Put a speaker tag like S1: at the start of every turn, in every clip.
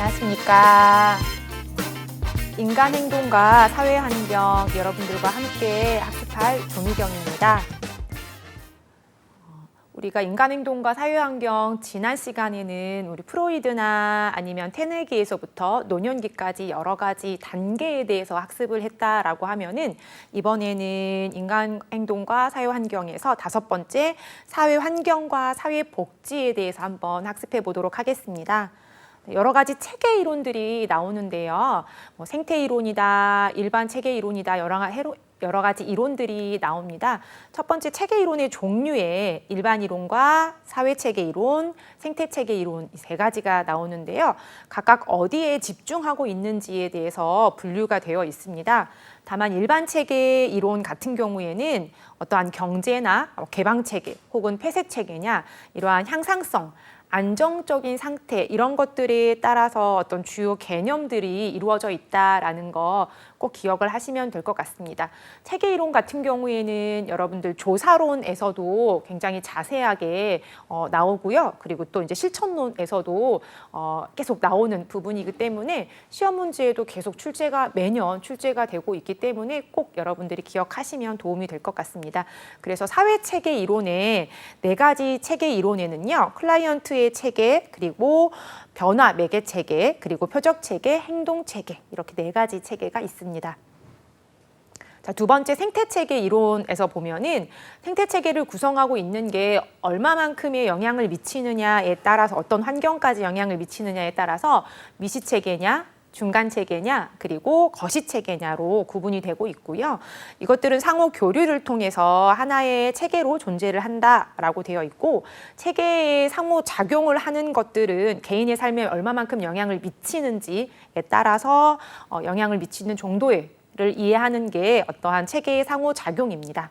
S1: 안녕하십니까. 인간행동과 사회환경 여러분들과 함께 학습할 조미경입니다. 우리가 인간행동과 사회환경 지난 시간에는 우리 프로이드나 아니면 테네기에서부터 노년기까지 여러 가지 단계에 대해서 학습을 했다라고 하면은 이번에는 인간행동과 사회환경에서 5번째 사회환경과 사회복지에 대해서 한번 학습해 보도록 하겠습니다. 여러 가지 체계 이론들이 나오는데요. 생태 이론이다, 일반 체계 이론이다, 여러 가지 이론들이 나옵니다. 첫 번째 체계 이론의 종류에 일반 이론과 사회 체계 이론, 생태 체계 이론 이 3가지가 나오는데요. 각각 어디에 집중하고 있는지에 대해서 분류가 되어 있습니다. 다만 일반 체계 이론 같은 경우에는 어떠한 경제나 개방 체계 혹은 폐쇄 체계냐 이러한 향상성, 안정적인 상태 이런 것들에 따라서 어떤 주요 개념들이 이루어져 있다라는 거 꼭 기억을 하시면 될 것 같습니다. 체계 이론 같은 경우에는 여러분들 조사론에서도 굉장히 자세하게 나오고요. 그리고 또 이제 실천론에서도 계속 나오는 부분이기 때문에 시험 문제에도 계속 매년 출제가 되고 있기 때문에 꼭 여러분들이 기억하시면 도움이 될 것 같습니다. 그래서 사회 체계 이론의 4가지 체계 이론에는요. 클라이언트의 체계, 그리고 변화 매개 체계, 그리고 표적 체계, 행동 체계 이렇게 4가지 체계가 있습니다. 자, 2번째 생태 체계 이론에서 보면은 생태 체계를 구성하고 있는 게 얼마만큼의 영향을 미치느냐에 따라서 어떤 환경까지 영향을 미치느냐에 따라서 미시 체계냐, 중간 체계냐, 그리고 거시 체계냐로 구분이 되고 있고요. 이것들은 상호 교류를 통해서 하나의 체계로 존재를 한다라고 되어 있고, 체계에 상호 작용을 하는 것들은 개인의 삶에 얼마만큼 영향을 미치는지에 따라서 영향을 미치는 정도를 이해하는 게 어떠한 체계의 상호 작용입니다.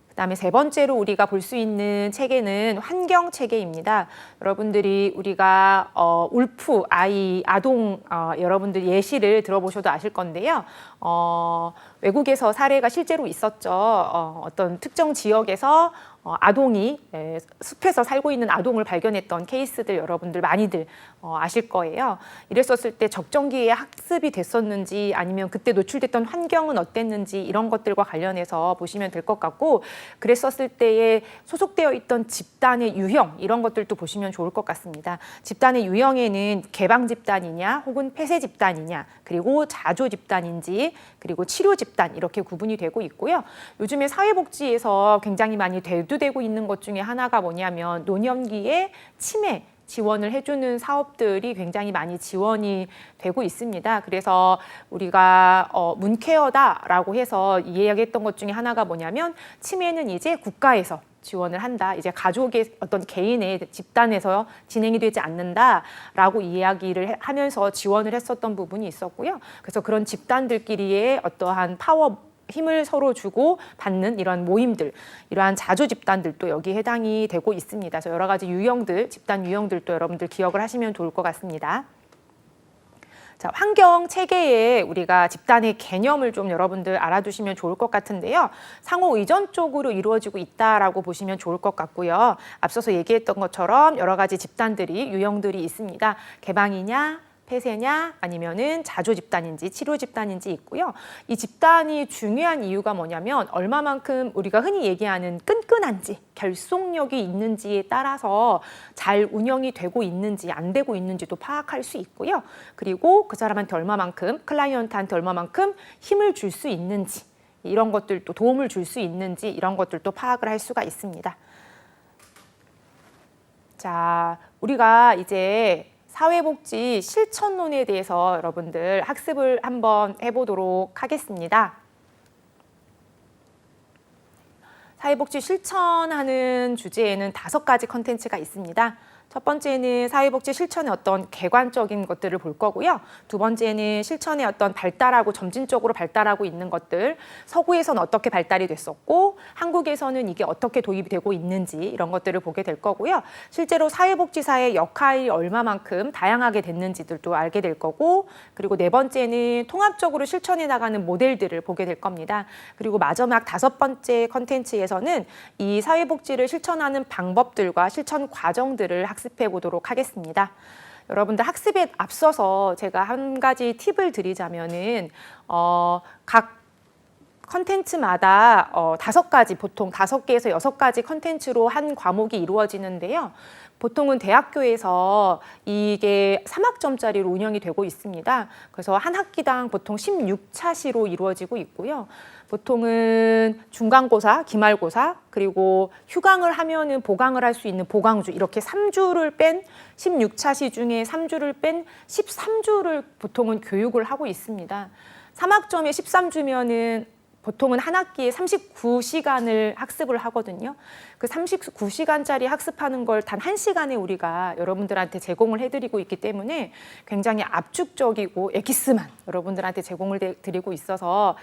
S1: 그다음에 3번째로 우리가 볼 수 있는 체계는 환경 체계입니다. 여러분들이 우리가 울프, 아동 여러분들 예시를 들어보셔도 아실 건데요. 외국에서 사례가 실제로 있었죠. 어떤 특정 지역에서 아동이 숲에서 살고 있는 아동을 발견했던 케이스들 여러분들 많이들 아실 거예요. 이랬었을 때 적정기에 학습이 됐었는지 아니면 그때 노출됐던 환경은 어땠는지 이런 것들과 관련해서 보시면 될 것 같고, 그랬었을 때에 소속되어 있던 집단의 유형 이런 것들도 보시면 좋을 것 같습니다. 집단의 유형에는 개방 집단이냐 혹은 폐쇄 집단이냐, 그리고 자조 집단인지, 그리고 치료 집단 이렇게 구분이 되고 있고요. 요즘에 사회복지에서 굉장히 많이 대두되고 있는 것 중에 하나가 뭐냐면 노년기에 치매 지원을 해주는 사업들이 굉장히 많이 지원이 되고 있습니다. 그래서 우리가 문케어다라고 해서 이야기했던 것 중에 하나가 뭐냐면 치매는 이제 국가에서 지원을 한다. 이제 가족의 어떤 개인의 집단에서 진행이 되지 않는다라고 이야기를 하면서 지원을 했었던 부분이 있었고요. 그래서 그런 집단들끼리의 어떠한 힘을 서로 주고 받는 이러한 모임들, 이러한 자조 집단들도 여기에 해당이 되고 있습니다. 그래서 여러 가지 유형들, 집단 유형들도 여러분들 기억을 하시면 좋을 것 같습니다. 자, 환경 체계에 우리가 집단의 개념을 좀 여러분들 알아두시면 좋을 것 같은데요. 상호 의존적으로 이루어지고 있다라고 보시면 좋을 것 같고요. 앞서서 얘기했던 것처럼 여러 가지 집단들이 유형들이 있습니다. 개방이냐, 폐쇄냐, 아니면은 자조 집단인지 치료 집단인지 있고요. 이 집단이 중요한 이유가 뭐냐면 얼마만큼 우리가 흔히 얘기하는 끈끈한지, 결속력이 있는지에 따라서 잘 운영이 되고 있는지 안 되고 있는지도 파악할 수 있고요. 그리고 그 사람한테 얼마만큼, 클라이언트한테 얼마만큼 힘을 줄 수 있는지, 이런 것들도 도움을 줄 수 있는지 이런 것들도 파악을 할 수가 있습니다. 자, 우리가 이제 사회복지 실천론에 대해서 여러분들 학습을 한번 해보도록 하겠습니다. 사회복지 실천하는 주제에는 5가지 컨텐츠가 있습니다. 첫 번째는 사회복지 실천의 어떤 객관적인 것들을 볼 거고요. 2번째는 실천의 어떤 발달하고 점진적으로 발달하고 있는 것들, 서구에서는 어떻게 발달이 됐었고 한국에서는 이게 어떻게 도입이 되고 있는지 이런 것들을 보게 될 거고요. 실제로 사회복지사의 역할이 얼마만큼 다양하게 됐는지들도 알게 될 거고, 그리고 4번째는 통합적으로 실천해 나가는 모델들을 보게 될 겁니다. 그리고 마지막 5번째 컨텐츠에서는 이 사회복지를 실천하는 방법들과 실천 과정들을 학습해 보도록 하겠습니다. 여러분들 학습에 앞서서 제가 한 가지 팁을 드리자면은 각 컨텐츠마다 5가지, 보통 5개에서 6가지 컨텐츠로 한 과목이 이루어지는데요. 보통은 대학교에서 이게 3학점짜리로 운영이 되고 있습니다. 그래서 한 학기당 보통 16차시로 이루어지고 있고요. 보통은 중간고사, 기말고사, 그리고 휴강을 하면은 보강을 할 수 있는 보강주, 이렇게 3주를 뺀 16차시 중에 3주를 뺀 13주를 보통은 교육을 하고 있습니다. 3학점에 13주면은 보통은 한 학기에 39시간을 학습을 하거든요. 그 39시간짜리 학습하는 걸 단 1시간에 우리가 여러분들한테 제공을 해드리고 있기 때문에 굉장히 압축적이고 엑기스만 여러분들한테 제공을 드리고 있어서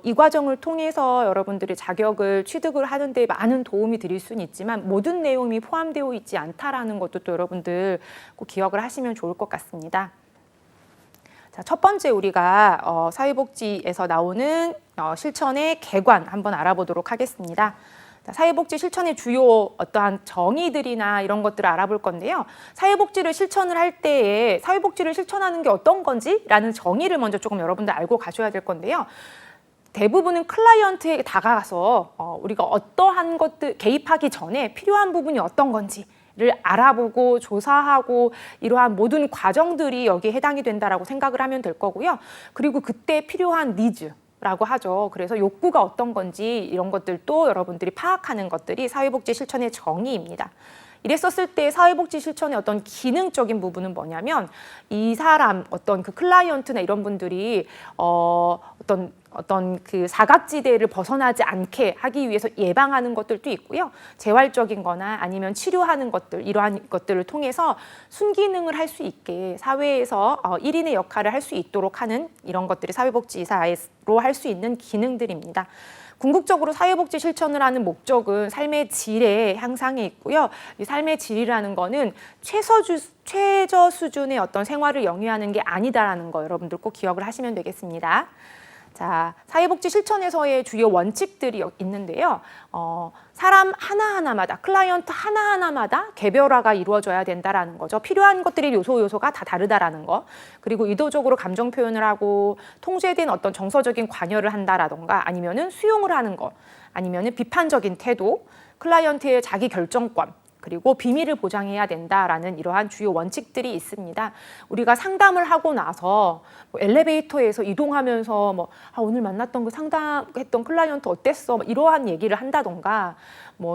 S1: 이 과정을 통해서 여러분들이 자격을 취득을 하는 데 많은 도움이 드릴 수는 있지만 모든 내용이 포함되어 있지 않다라는 것도 또 여러분들 꼭 기억을 하시면 좋을 것 같습니다. 자, 첫 번째 우리가 사회복지에서 나오는 실천의 개관 한번 알아보도록 하겠습니다. 자, 사회복지 실천의 주요 어떠한 정의들이나 이런 것들을 알아볼 건데요. 사회복지를 실천을 할 때에 사회복지를 실천하는 게 어떤 건지라는 정의를 먼저 조금 여러분들 알고 가셔야 될 건데요. 대부분은 클라이언트에게 다가가서 우리가 어떠한 것들 개입하기 전에 필요한 부분이 어떤 건지 를 알아보고 조사하고 이러한 모든 과정들이 여기에 해당이 된다라고 생각을 하면 될 거고요. 그리고 그때 필요한 니즈라고 하죠. 그래서 욕구가 어떤 건지 이런 것들도 여러분들이 파악하는 것들이 사회복지 실천의 정의입니다. 이랬었을 때 사회복지 실천의 어떤 기능적인 부분은 뭐냐면 이 사람 어떤 그 클라이언트나 이런 분들이 어떤 그 사각지대를 벗어나지 않게 하기 위해서 예방하는 것들도 있고요. 재활적인 거나 아니면 치료하는 것들, 이러한 것들을 통해서 순기능을 할 수 있게 사회에서 1인의 역할을 할 수 있도록 하는 이런 것들이 사회복지사로 할 수 있는 기능들입니다. 궁극적으로 사회복지 실천을 하는 목적은 삶의 질의 향상에 있고요. 이 삶의 질이라는 거는 최저 수준의 어떤 생활을 영위하는 게 아니다라는 거 여러분들 꼭 기억을 하시면 되겠습니다. 자, 사회복지 실천에서의 주요 원칙들이 있는데요. 사람 하나하나마다, 클라이언트 하나하나마다 개별화가 이루어져야 된다라는 거죠. 필요한 것들이 요소가 다 다르다라는 거. 그리고 의도적으로 감정 표현을 하고 통제된 어떤 정서적인 관여를 한다라던가 아니면은 수용을 하는 거, 아니면은 비판적인 태도, 클라이언트의 자기 결정권, 그리고 비밀을 보장해야 된다라는 이러한 주요 원칙들이 있습니다. 우리가 상담을 하고 나서 뭐 엘리베이터에서 이동하면서 오늘 만났던 그 상담했던 클라이언트 어땠어? 이러한 얘기를 한다던가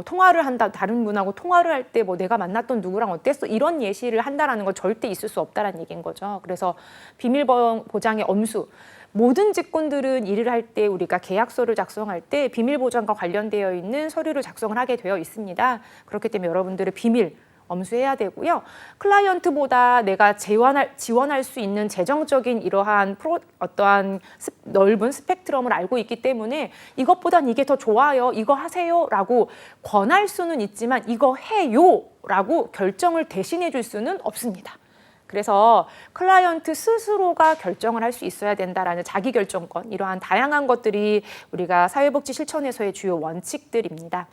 S1: 통화를 한다, 다른 분하고 통화를 할 때 내가 만났던 누구랑 어땠어? 이런 예시를 한다라는 건 절대 있을 수 없다라는 얘기인 거죠. 그래서 비밀 보장의 엄수. 모든 직군들은 일을 할 때 우리가 계약서를 작성할 때 비밀 보장과 관련되어 있는 서류를 작성을 하게 되어 있습니다. 그렇기 때문에 여러분들의 비밀 엄수해야 되고요. 클라이언트보다 내가 지원할 수 있는 재정적인 이러한 어떠한 넓은 스펙트럼을 알고 있기 때문에 이것보단 이게 더 좋아요, 이거 하세요라고 권할 수는 있지만 이거 해요라고 결정을 대신해 줄 수는 없습니다. 그래서 클라이언트 스스로가 결정을 할 수 있어야 된다라는 자기결정권, 이러한 다양한 것들이 우리가 사회복지 실천에서의 주요 원칙들입니다.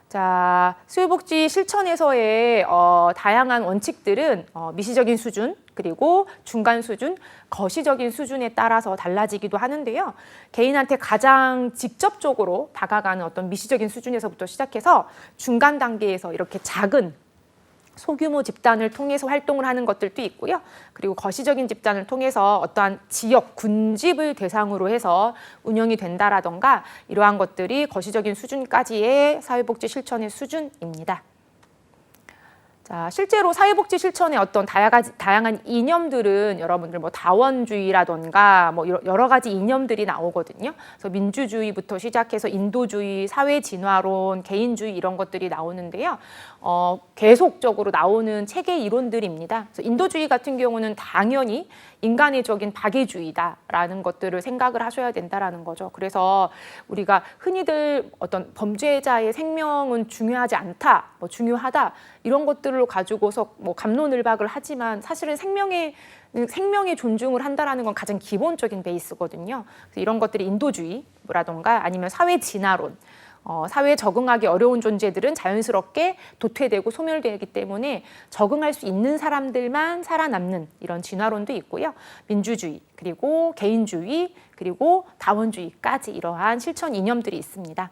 S1: 자, 사회복지 실천에서의 다양한 원칙들은 미시적인 수준, 그리고 중간 수준, 거시적인 수준에 따라서 달라지기도 하는데요. 개인한테 가장 직접적으로 다가가는 어떤 미시적인 수준에서부터 시작해서 중간 단계에서 이렇게 작은 소규모 집단을 통해서 활동을 하는 것들도 있고요. 그리고 거시적인 집단을 통해서 어떠한 지역, 군집을 대상으로 해서 운영이 된다라던가 이러한 것들이 거시적인 수준까지의 사회복지 실천의 수준입니다. 자, 실제로 사회복지 실천의 어떤 다양한 이념들은 여러분들 다원주의라던가 여러 가지 이념들이 나오거든요. 그래서 민주주의부터 시작해서 인도주의, 사회진화론, 개인주의 이런 것들이 나오는데요. 계속적으로 나오는 체계 이론들입니다. 그래서 인도주의 같은 경우는 당연히 인간의적인 박애주의다라는 것들을 생각을 하셔야 된다라는 거죠. 그래서 우리가 흔히들 어떤 범죄자의 생명은 중요하지 않다, 중요하다 이런 것들을 가지고서 갑론을박을 하지만 사실은 생명의 존중을 한다라는 건 가장 기본적인 베이스거든요. 그래서 이런 것들이 인도주의라던가 아니면 사회 진화론, 사회에 적응하기 어려운 존재들은 자연스럽게 도태되고 소멸되기 때문에 적응할 수 있는 사람들만 살아남는 이런 진화론도 있고요. 민주주의, 그리고 개인주의, 그리고 다원주의까지 이러한 실천 이념들이 있습니다.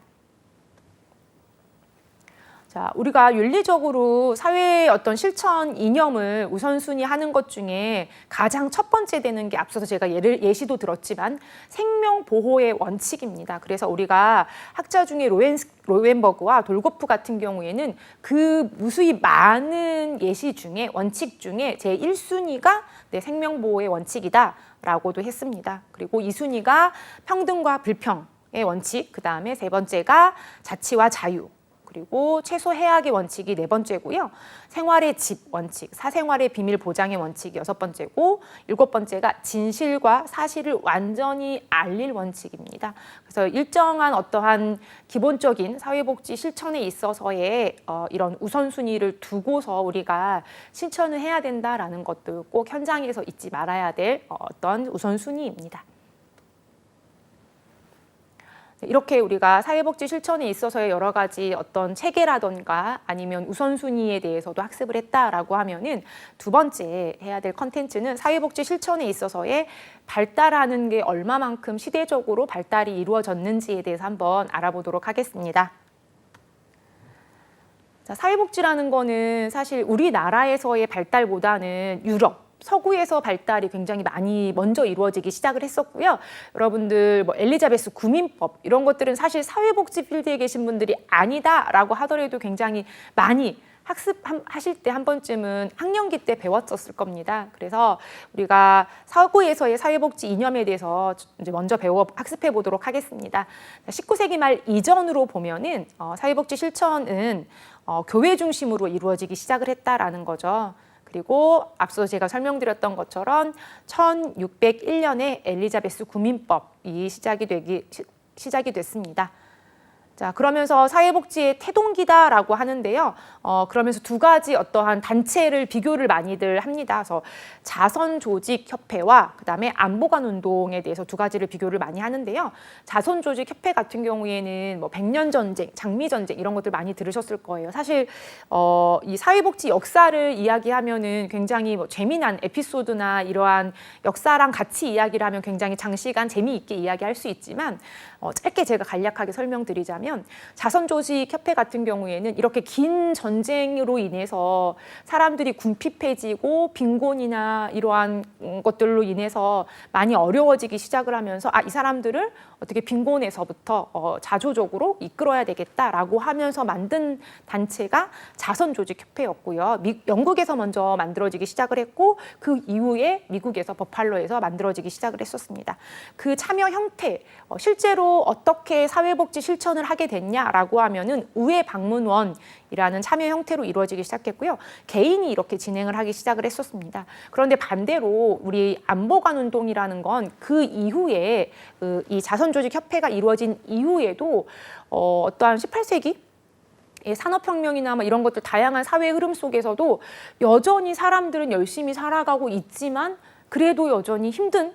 S1: 자, 우리가 윤리적으로 사회의 어떤 실천 이념을 우선순위 하는 것 중에 가장 첫 번째 되는 게 앞서서 제가 예시도 들었지만 생명보호의 원칙입니다. 그래서 우리가 학자 중에 로엔버그와 돌고프 같은 경우에는 그 무수히 많은 예시 중에 원칙 중에 제1순위가 생명보호의 원칙이다라고도 했습니다. 그리고 2순위가 평등과 불평의 원칙, 그 다음에 세 번째가 자치와 자유, 그리고 최소 해악의 원칙이 네 번째고요. 생활의 집 원칙, 사생활의 비밀 보장의 원칙이 여섯 번째고, 일곱 번째가 진실과 사실을 완전히 알릴 원칙입니다. 그래서 일정한 어떠한 기본적인 사회복지 실천에 있어서의 이런 우선순위를 두고서 우리가 실천을 해야 된다라는 것도 꼭 현장에서 잊지 말아야 될 어떤 우선순위입니다. 이렇게 우리가 사회복지 실천에 있어서의 여러 가지 어떤 체계라던가 아니면 우선순위에 대해서도 학습을 했다라고 하면은 두 번째 해야 될 컨텐츠는 사회복지 실천에 있어서의 발달하는 게 얼마만큼 시대적으로 발달이 이루어졌는지에 대해서 한번 알아보도록 하겠습니다. 자, 사회복지라는 거는 사실 우리나라에서의 발달보다는 유럽, 서구에서 발달이 굉장히 많이 먼저 이루어지기 시작을 했었고요. 여러분들 뭐 엘리자베스 구민법 이런 것들은 사실 사회복지 필드에 계신 분들이 아니다라고 하더라도 굉장히 많이 학습하실 때 한 번쯤은 학령기 때 배웠었을 겁니다. 그래서 우리가 서구에서의 사회복지 이념에 대해서 이제 먼저 학습해 보도록 하겠습니다. 19세기 말 이전으로 보면은 사회복지 실천은 교회 중심으로 이루어지기 시작을 했다라는 거죠. 그리고 앞서 제가 설명드렸던 것처럼 1601년에 엘리자베스 구민법이 시작이 됐습니다. 자, 그러면서 사회복지의 태동기다라고 하는데요. 그러면서 두 가지 어떠한 단체를 비교를 많이들 합니다. 그래서 자선조직협회와 그다음에 안보관운동에 대해서 두 가지를 비교를 많이 하는데요. 자선조직협회 같은 경우에는 뭐 백년전쟁, 장미전쟁 이런 것들 많이 들으셨을 거예요. 사실 이 사회복지 역사를 이야기하면은 굉장히 뭐 재미난 에피소드나 이러한 역사랑 같이 이야기를 하면 굉장히 장시간 재미있게 이야기할 수 있지만 짧게 제가 간략하게 설명드리자면 자선조직협회 같은 경우에는 이렇게 긴 전쟁으로 인해서 사람들이 궁핍해지고 빈곤이나 이러한 것들로 인해서 많이 어려워지기 시작을 하면서 이 사람들을 어떻게 빈곤에서부터 자조적으로 이끌어야 되겠다라고 하면서 만든 단체가 자선조직협회였고요. 영국에서 먼저 만들어지기 시작을 했고 그 이후에 미국에서 버팔로에서 만들어지기 시작을 했었습니다. 그 참여 형태, 실제로 어떻게 사회복지 실천을 하게 됐냐라고 하면은 의회 방문원이라는 참여 형태로 이루어지기 시작했고요. 개인이 이렇게 진행을 하기 시작을 했었습니다. 그런데 반대로 우리 안보관 운동이라는 건 그 이후에 이 자선조직협회가 이루어진 이후에도 어떠한 18세기 산업혁명이나 뭐 이런 것들 다양한 사회 흐름 속에서도 여전히 사람들은 열심히 살아가고 있지만 그래도 여전히 힘든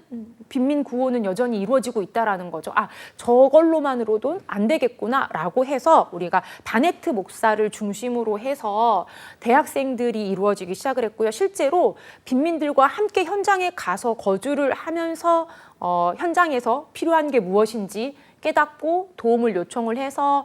S1: 빈민 구호는 여전히 이루어지고 있다라는 거죠. 저걸로만으로도 안 되겠구나라고 해서 우리가 바네트 목사를 중심으로 해서 대학생들이 이루어지기 시작을 했고요. 실제로 빈민들과 함께 현장에 가서 거주를 하면서 현장에서 필요한 게 무엇인지 깨닫고 도움을 요청을 해서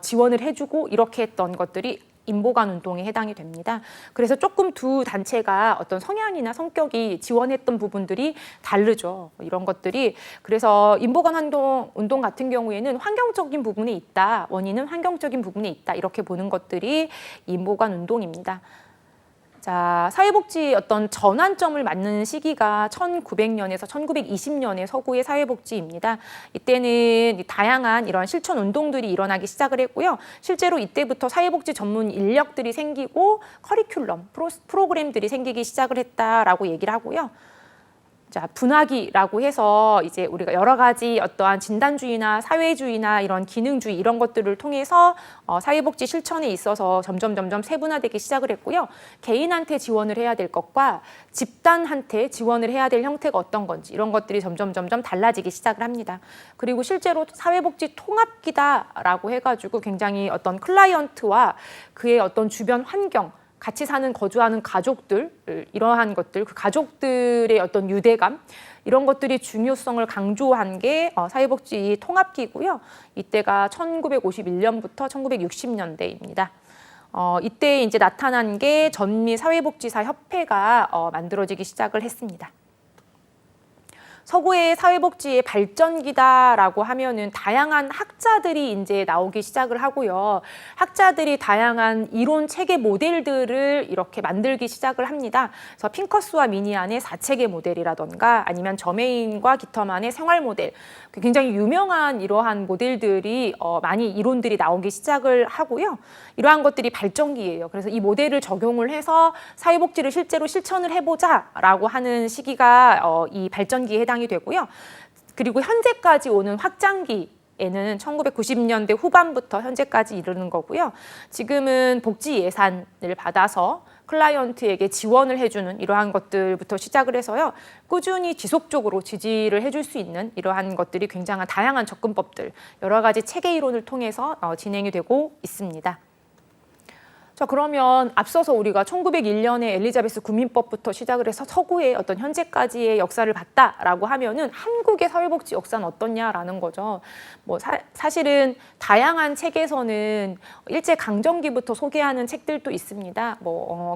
S1: 지원을 해주고 이렇게 했던 것들이 인보관 운동에 해당이 됩니다. 그래서 조금 두 단체가 어떤 성향이나 성격이 지원했던 부분들이 다르죠. 이런 것들이 그래서 인보관 운동 같은 경우에는 환경적인 부분에 있다. 원인은 환경적인 부분에 있다. 이렇게 보는 것들이 인보관 운동입니다. 자, 사회복지 어떤 전환점을 맞는 시기가 1900년에서 1920년의 서구의 사회복지입니다. 이때는 다양한 이런 실천 운동들이 일어나기 시작을 했고요. 실제로 이때부터 사회복지 전문 인력들이 생기고 커리큘럼, 프로그램들이 생기기 시작을 했다라고 얘기를 하고요. 자, 분화기라고 해서 이제 우리가 여러 가지 어떠한 진단주의나 사회주의나 이런 기능주의 이런 것들을 통해서 사회복지 실천에 있어서 점점 세분화되기 시작을 했고요. 개인한테 지원을 해야 될 것과 집단한테 지원을 해야 될 형태가 어떤 건지 이런 것들이 점점 달라지기 시작을 합니다. 그리고 실제로 사회복지 통합기다라고 해가지고 굉장히 어떤 클라이언트와 그의 어떤 주변 환경 같이 사는 거주하는 가족들 이러한 것들 그 가족들의 어떤 유대감 이런 것들이 중요성을 강조한 게 사회복지 통합기고요. 이때가 1951년부터 1960년대입니다. 이때 이제 나타난 게 전미 사회복지사 협회가 만들어지기 시작을 했습니다. 서구의 사회복지의 발전기다라고 하면은 다양한 학자들이 이제 나오기 시작을 하고요. 학자들이 다양한 이론 체계 모델들을 이렇게 만들기 시작을 합니다. 그래서 핑커스와 미니안의 4체계 모델이라던가 아니면 저메인과 기터만의 생활 모델, 굉장히 유명한 이러한 모델들이 많이 이론들이 나오기 시작을 하고요. 이러한 것들이 발전기예요. 그래서 이 모델을 적용을 해서 사회복지를 실제로 실천을 해보자라고 하는 시기가 이 발전기에 해당이 되고요. 그리고 현재까지 오는 확장기에는 1990년대 후반부터 현재까지 이르는 거고요. 지금은 복지 예산을 받아서 클라이언트에게 지원을 해주는 이러한 것들부터 시작을 해서요. 꾸준히 지속적으로 지지를 해줄 수 있는 이러한 것들이 굉장한 다양한 접근법들, 여러 가지 체계 이론을 통해서 진행이 되고 있습니다. 자, 그러면 앞서서 우리가 1901년에 엘리자베스 국민법부터 시작을 해서 서구의 어떤 현재까지의 역사를 봤다라고 하면은 한국의 사회복지 역사는 어떻냐라는 거죠. 사실은 다양한 책에서는 일제 강점기부터 소개하는 책들도 있습니다.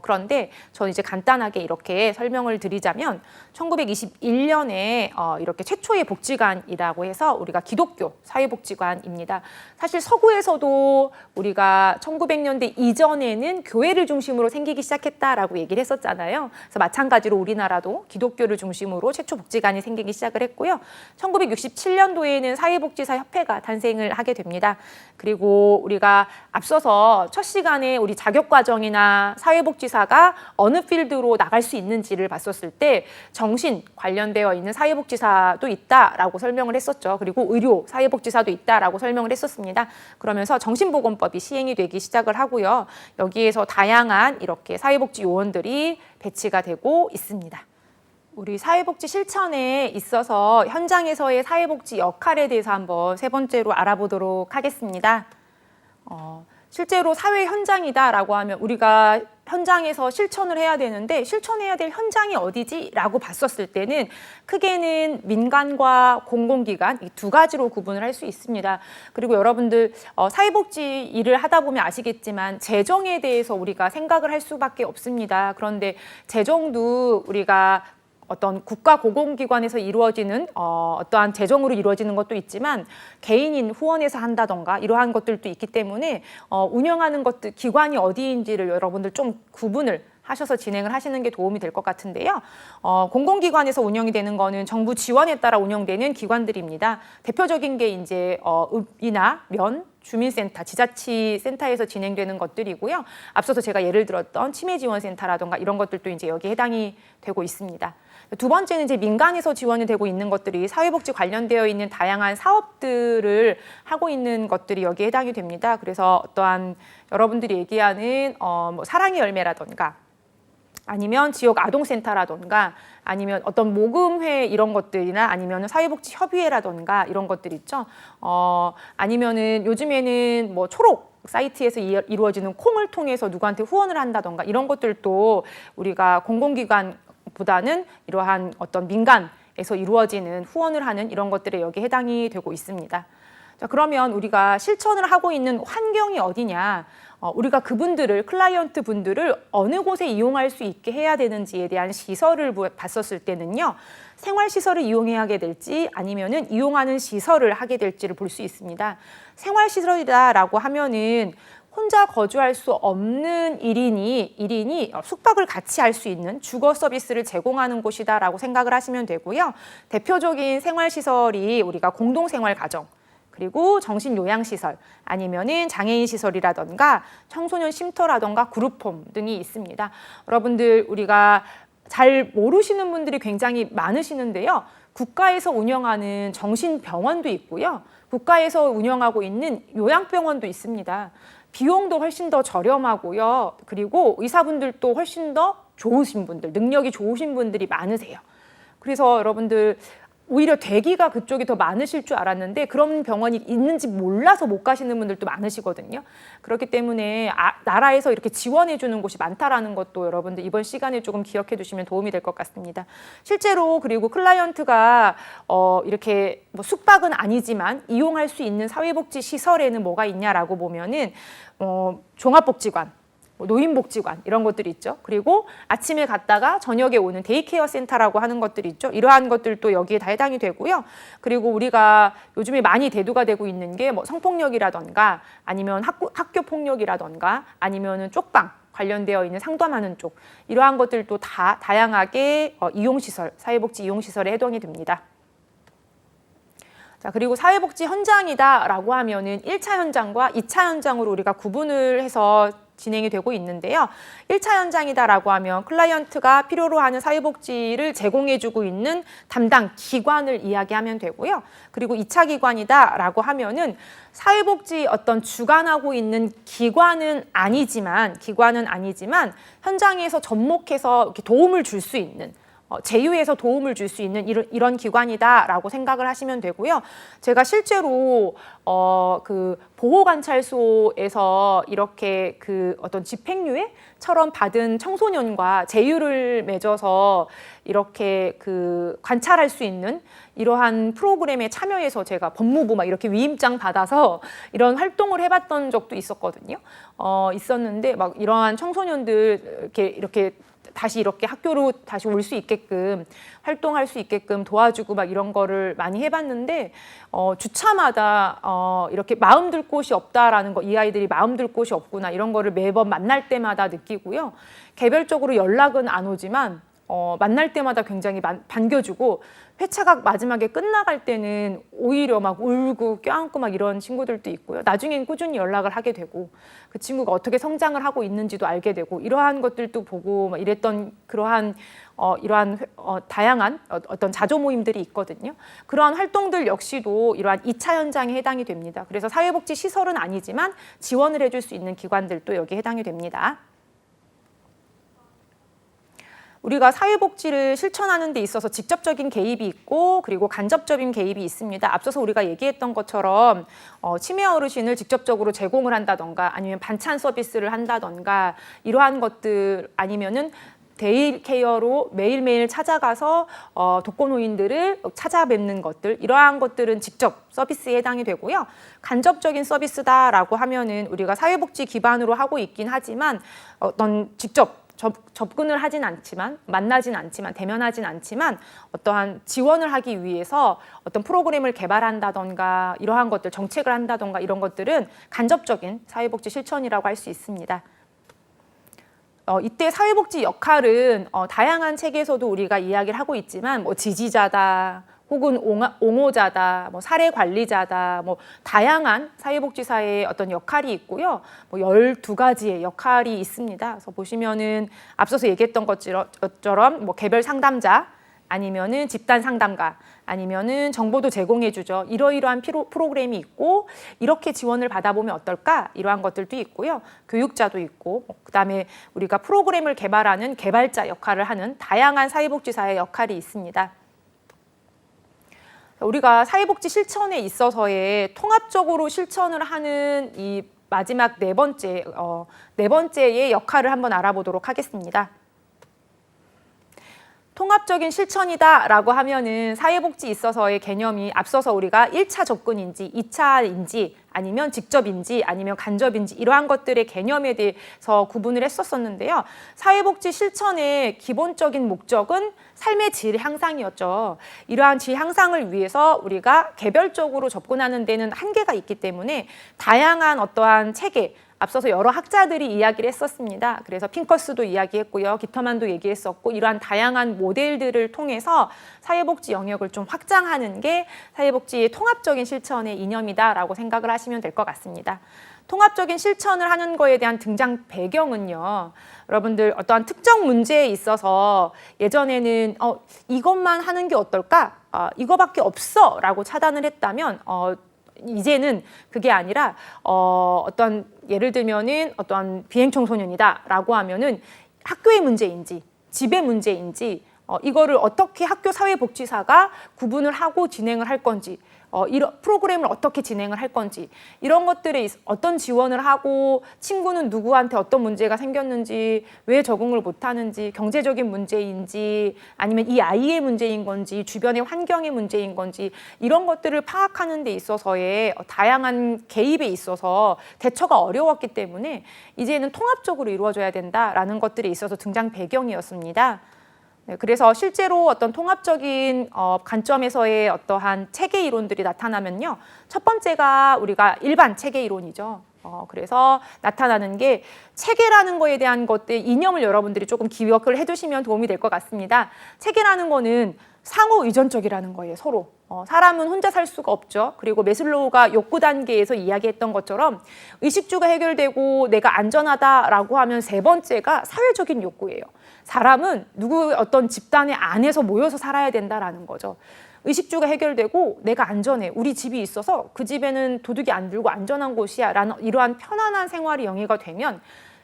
S1: 그런데 저는 이제 간단하게 이렇게 설명을 드리자면 1921년에 이렇게 최초의 복지관이라고 해서 우리가 기독교 사회복지관입니다. 사실 서구에서도 우리가 1900년대 이전에는 교회를 중심으로 생기기 시작했다라고 얘기를 했었잖아요. 그래서 마찬가지로 우리나라도 기독교를 중심으로 최초 복지관이 생기기 시작을 했고요. 1967년도에는 사회복지사 협회가 탄생을 하게 됩니다. 그리고 우리가 앞서서 첫 시간에 우리 자격과정이나 사회복지사가 어느 필드로 나갈 수 있는지를 봤었을 때 정신 관련되어 있는 사회복지사도 있다라고 설명을 했었죠. 그리고 의료 사회복지사도 있다라고 설명을 했었습니다. 그러면서 정신보건법이 시행이 되기 시작을 하고요. 여기에서 다양한 이렇게 사회복지 요원들이 배치가 되고 있습니다. 우리 사회복지 실천에 있어서 현장에서의 사회복지 역할에 대해서 한번 세 번째로 알아보도록 하겠습니다. 실제로 사회 현장이다라고 하면 우리가 현장에서 실천을 해야 되는데 실천해야 될 현장이 어디지? 라고 봤었을 때는 크게는 민간과 공공기관 이 두 가지로 구분을 할 수 있습니다. 그리고 여러분들 사회복지 일을 하다 보면 아시겠지만 재정에 대해서 우리가 생각을 할 수밖에 없습니다. 그런데 재정도 우리가 어떤 국가 공공기관에서 이루어지는 어떠한 재정으로 이루어지는 것도 있지만 개인인 후원에서 한다던가 이러한 것들도 있기 때문에 운영하는 것들 기관이 어디인지를 여러분들 좀 구분을 하셔서 진행을 하시는 게 도움이 될 것 같은데요. 공공기관에서 운영이 되는 거는 정부 지원에 따라 운영되는 기관들입니다. 대표적인 게 이제 읍이나 면, 주민센터, 지자치센터에서 진행되는 것들이고요. 앞서서 제가 예를 들었던 치매지원센터라던가 이런 것들도 이제 여기에 해당이 되고 있습니다. 두 번째는 이제 민간에서 지원이 되고 있는 것들이 사회복지 관련되어 있는 다양한 사업들을 하고 있는 것들이 여기에 해당이 됩니다. 그래서 어떠한 여러분들이 얘기하는 사랑의 열매라던가 아니면 지역 아동센터라던가 아니면 어떤 모금회 이런 것들이나 아니면 사회복지 협의회라던가 이런 것들 있죠. 아니면은 요즘에는 초록 사이트에서 이루어지는 콩을 통해서 누구한테 후원을 한다던가 이런 것들도 우리가 공공기관보다는 이러한 어떤 민간에서 이루어지는 후원을 하는 이런 것들에 여기 해당이 되고 있습니다. 자, 그러면 우리가 실천을 하고 있는 환경이 어디냐? 우리가 그분들을 클라이언트 분들을 어느 곳에 이용할 수 있게 해야 되는지에 대한 시설을 봤었을 때는요. 생활시설을 이용해야 될지 아니면은 이용하는 시설을 하게 될지를 볼 수 있습니다. 생활시설이다라고 하면은 혼자 거주할 수 없는 일인이 숙박을 같이 할 수 있는 주거 서비스를 제공하는 곳이다라고 생각을 하시면 되고요. 대표적인 생활시설이 우리가 공동생활가정 그리고 정신요양시설 아니면은 장애인시설이라던가 청소년 쉼터라던가 그룹홈 등이 있습니다. 여러분들 우리가 잘 모르시는 분들이 굉장히 많으시는데요. 국가에서 운영하는 정신병원도 있고요. 국가에서 운영하고 있는 요양병원도 있습니다. 비용도 훨씬 더 저렴하고요. 그리고 의사분들도 훨씬 더 좋으신 분들, 능력이 좋으신 분들이 많으세요. 그래서 여러분들 오히려 대기가 그쪽이 더 많으실 줄 알았는데 그런 병원이 있는지 몰라서 못 가시는 분들도 많으시거든요. 그렇기 때문에 나라에서 이렇게 지원해 주는 곳이 많다라는 것도 여러분들 이번 시간에 조금 기억해 두시면 도움이 될 것 같습니다. 실제로 그리고 클라이언트가 이렇게 뭐 숙박은 아니지만 이용할 수 있는 사회복지 시설에는 뭐가 있냐라고 보면은 종합복지관, 노인복지관 이런 것들이 있죠. 그리고 아침에 갔다가 저녁에 오는 데이케어 센터라고 하는 것들이 있죠. 이러한 것들도 여기에 다 해당이 되고요. 그리고 우리가 요즘에 많이 대두가 되고 있는 게 뭐 성폭력이라던가 아니면 학교 폭력이라던가 아니면은 쪽방 관련되어 있는 상담하는 쪽 이러한 것들도 다 다양하게 이용시설, 사회복지 이용시설에 해당이 됩니다. 자, 그리고 사회복지 현장이다라고 하면은 1차 현장과 2차 현장으로 우리가 구분을 해서 진행이 되고 있는데요. 1차 현장이다라고 하면 클라이언트가 필요로 하는 사회복지를 제공해주고 있는 담당 기관을 이야기하면 되고요. 그리고 2차 기관이다라고 하면은 사회복지 어떤 주관하고 있는 기관은 아니지만 현장에서 접목해서 이렇게 도움을 줄 수 있는 제휴해서 도움을 줄 수 있는 이런 기관이다라고 생각을 하시면 되고요. 제가 실제로 그 보호관찰소에서 이렇게 그 어떤 집행유예처럼 받은 청소년과 제휴를 맺어서 이렇게 그 관찰할 수 있는 이러한 프로그램에 참여해서 제가 법무부 막 이렇게 위임장 받아서 이런 활동을 해봤던 적도 있었거든요. 있었는데 막 이러한 청소년들 이렇게 다시 이렇게 학교로 다시 올 수 있게끔 활동할 수 있게끔 도와주고 막 이런 거를 많이 해봤는데 주차마다 이렇게 마음 둘 곳이 없다라는 거, 이 아이들이 마음 둘 곳이 없구나 이런 거를 매번 만날 때마다 느끼고요. 개별적으로 연락은 안 오지만 만날 때마다 굉장히 반겨주고 회차가 마지막에 끝나갈 때는 오히려 막 울고 껴안고 막 이런 친구들도 있고요. 나중엔 꾸준히 연락을 하게 되고 그 친구가 어떻게 성장을 하고 있는지도 알게 되고 이러한 것들도 보고 막 이랬던 그러한 이러한 다양한 어떤 자조 모임들이 있거든요. 그러한 활동들 역시도 이러한 2차 현장에 해당이 됩니다. 그래서 사회복지 시설은 아니지만 지원을 해줄 수 있는 기관들도 여기에 해당이 됩니다. 우리가 사회복지를 실천하는 데 있어서 직접적인 개입이 있고 그리고 간접적인 개입이 있습니다. 앞서서 우리가 얘기했던 것처럼 치매 어르신을 직접적으로 제공을 한다던가 아니면 반찬 서비스를 한다던가 이러한 것들 아니면은 데이케어로 매일매일 찾아가서 독거노인들을 찾아뵙는 것들 이러한 것들은 직접 서비스에 해당이 되고요. 간접적인 서비스다라고 하면은 우리가 사회복지 기반으로 하고 있긴 하지만 어떤 직접 접근을 하진 않지만 만나진 않지만 대면하진 않지만 어떠한 지원을 하기 위해서 어떤 프로그램을 개발한다던가 이러한 것들 정책을 한다던가 이런 것들은 간접적인 사회복지 실천이라고 할 수 있습니다. 이때 사회복지 역할은 다양한 책에서도 우리가 이야기를 하고 있지만 뭐 지지자다 혹은 옹호자다, 뭐 사례 관리자다, 뭐 다양한 사회복지사의 어떤 역할이 있고요. 뭐 12가지의 역할이 있습니다. 그래서 보시면은 앞서서 얘기했던 것처럼 뭐 개별 상담자 아니면은 집단 상담가 아니면은 정보도 제공해 주죠. 이러이러한 프로그램이 있고 이렇게 지원을 받아보면 어떨까? 이러한 것들도 있고요. 교육자도 있고 그다음에 우리가 프로그램을 개발하는 개발자 역할을 하는 다양한 사회복지사의 역할이 있습니다. 우리가 사회복지 실천에 있어서의 통합적으로 실천을 하는 이 마지막 네 번째의 역할을 한번 알아보도록 하겠습니다. 통합적인 실천이다라고 하면은 사회복지 있어서의 개념이 앞서서 우리가 1차 접근인지 2차인지 아니면 직접인지 아니면 간접인지 이러한 것들의 개념에 대해서 구분을 했었는데요. 사회복지 실천의 기본적인 목적은 삶의 질 향상이었죠. 이러한 질 향상을 위해서 우리가 개별적으로 접근하는 데는 한계가 있기 때문에 다양한 어떠한 체계 앞서서 여러 학자들이 이야기를 했었습니다. 그래서 핑커스도 이야기했고요. 기터만도 얘기했었고 이러한 다양한 모델들을 통해서 사회복지 영역을 좀 확장하는 게 사회복지의 통합적인 실천의 이념이다라고 생각을 하시면 될 것 같습니다. 통합적인 실천을 하는 거에 대한 등장 배경은요. 여러분들 어떠한 특정 문제에 있어서 예전에는 이것만 하는 게 어떨까? 이거밖에 없어 라고 차단을 했다면 이제는 그게 아니라 어떤 예를 들면은 어떤 비행 청소년이다 라고 하면은 학교의 문제인지 집의 문제인지 이거를 어떻게 학교 사회복지사가 구분을 하고 진행을 할 건지 이런 프로그램을 어떻게 진행을 할 건지 이런 것들에 어떤 지원을 하고 친구는 누구한테 어떤 문제가 생겼는지 왜 적응을 못하는지 경제적인 문제인지 아니면 이 아이의 문제인 건지 주변의 환경의 문제인 건지 이런 것들을 파악하는 데 있어서의 다양한 개입에 있어서 대처가 어려웠기 때문에 이제는 통합적으로 이루어져야 된다라는 것들에 있어서 등장 배경이었습니다. 네, 그래서 실제로 어떤 통합적인 관점에서의 어떠한 체계 이론들이 나타나면요. 첫 번째가 우리가 일반 체계 이론이죠. 그래서 나타나는 게 체계라는 거에 대한 것들 이념을 여러분들이 조금 기억을 해두시면 도움이 될 것 같습니다. 체계라는 거는 상호 의존적이라는 거예요, 서로. 사람은 혼자 살 수가 없죠. 그리고 매슬로우가 욕구 단계에서 이야기했던 것처럼 의식주가 해결되고 내가 안전하다라고 하면 세 번째가 사회적인 욕구예요. 사람은 누구 어떤 집단의 안에서 모여서 살아야 된다라는 거죠. 의식주가 해결되고 내가 안전해. 우리 집이 있어서 그 집에는 도둑이 안 들고 안전한 곳이야 라는 이러한 편안한 생활이 영위가 되면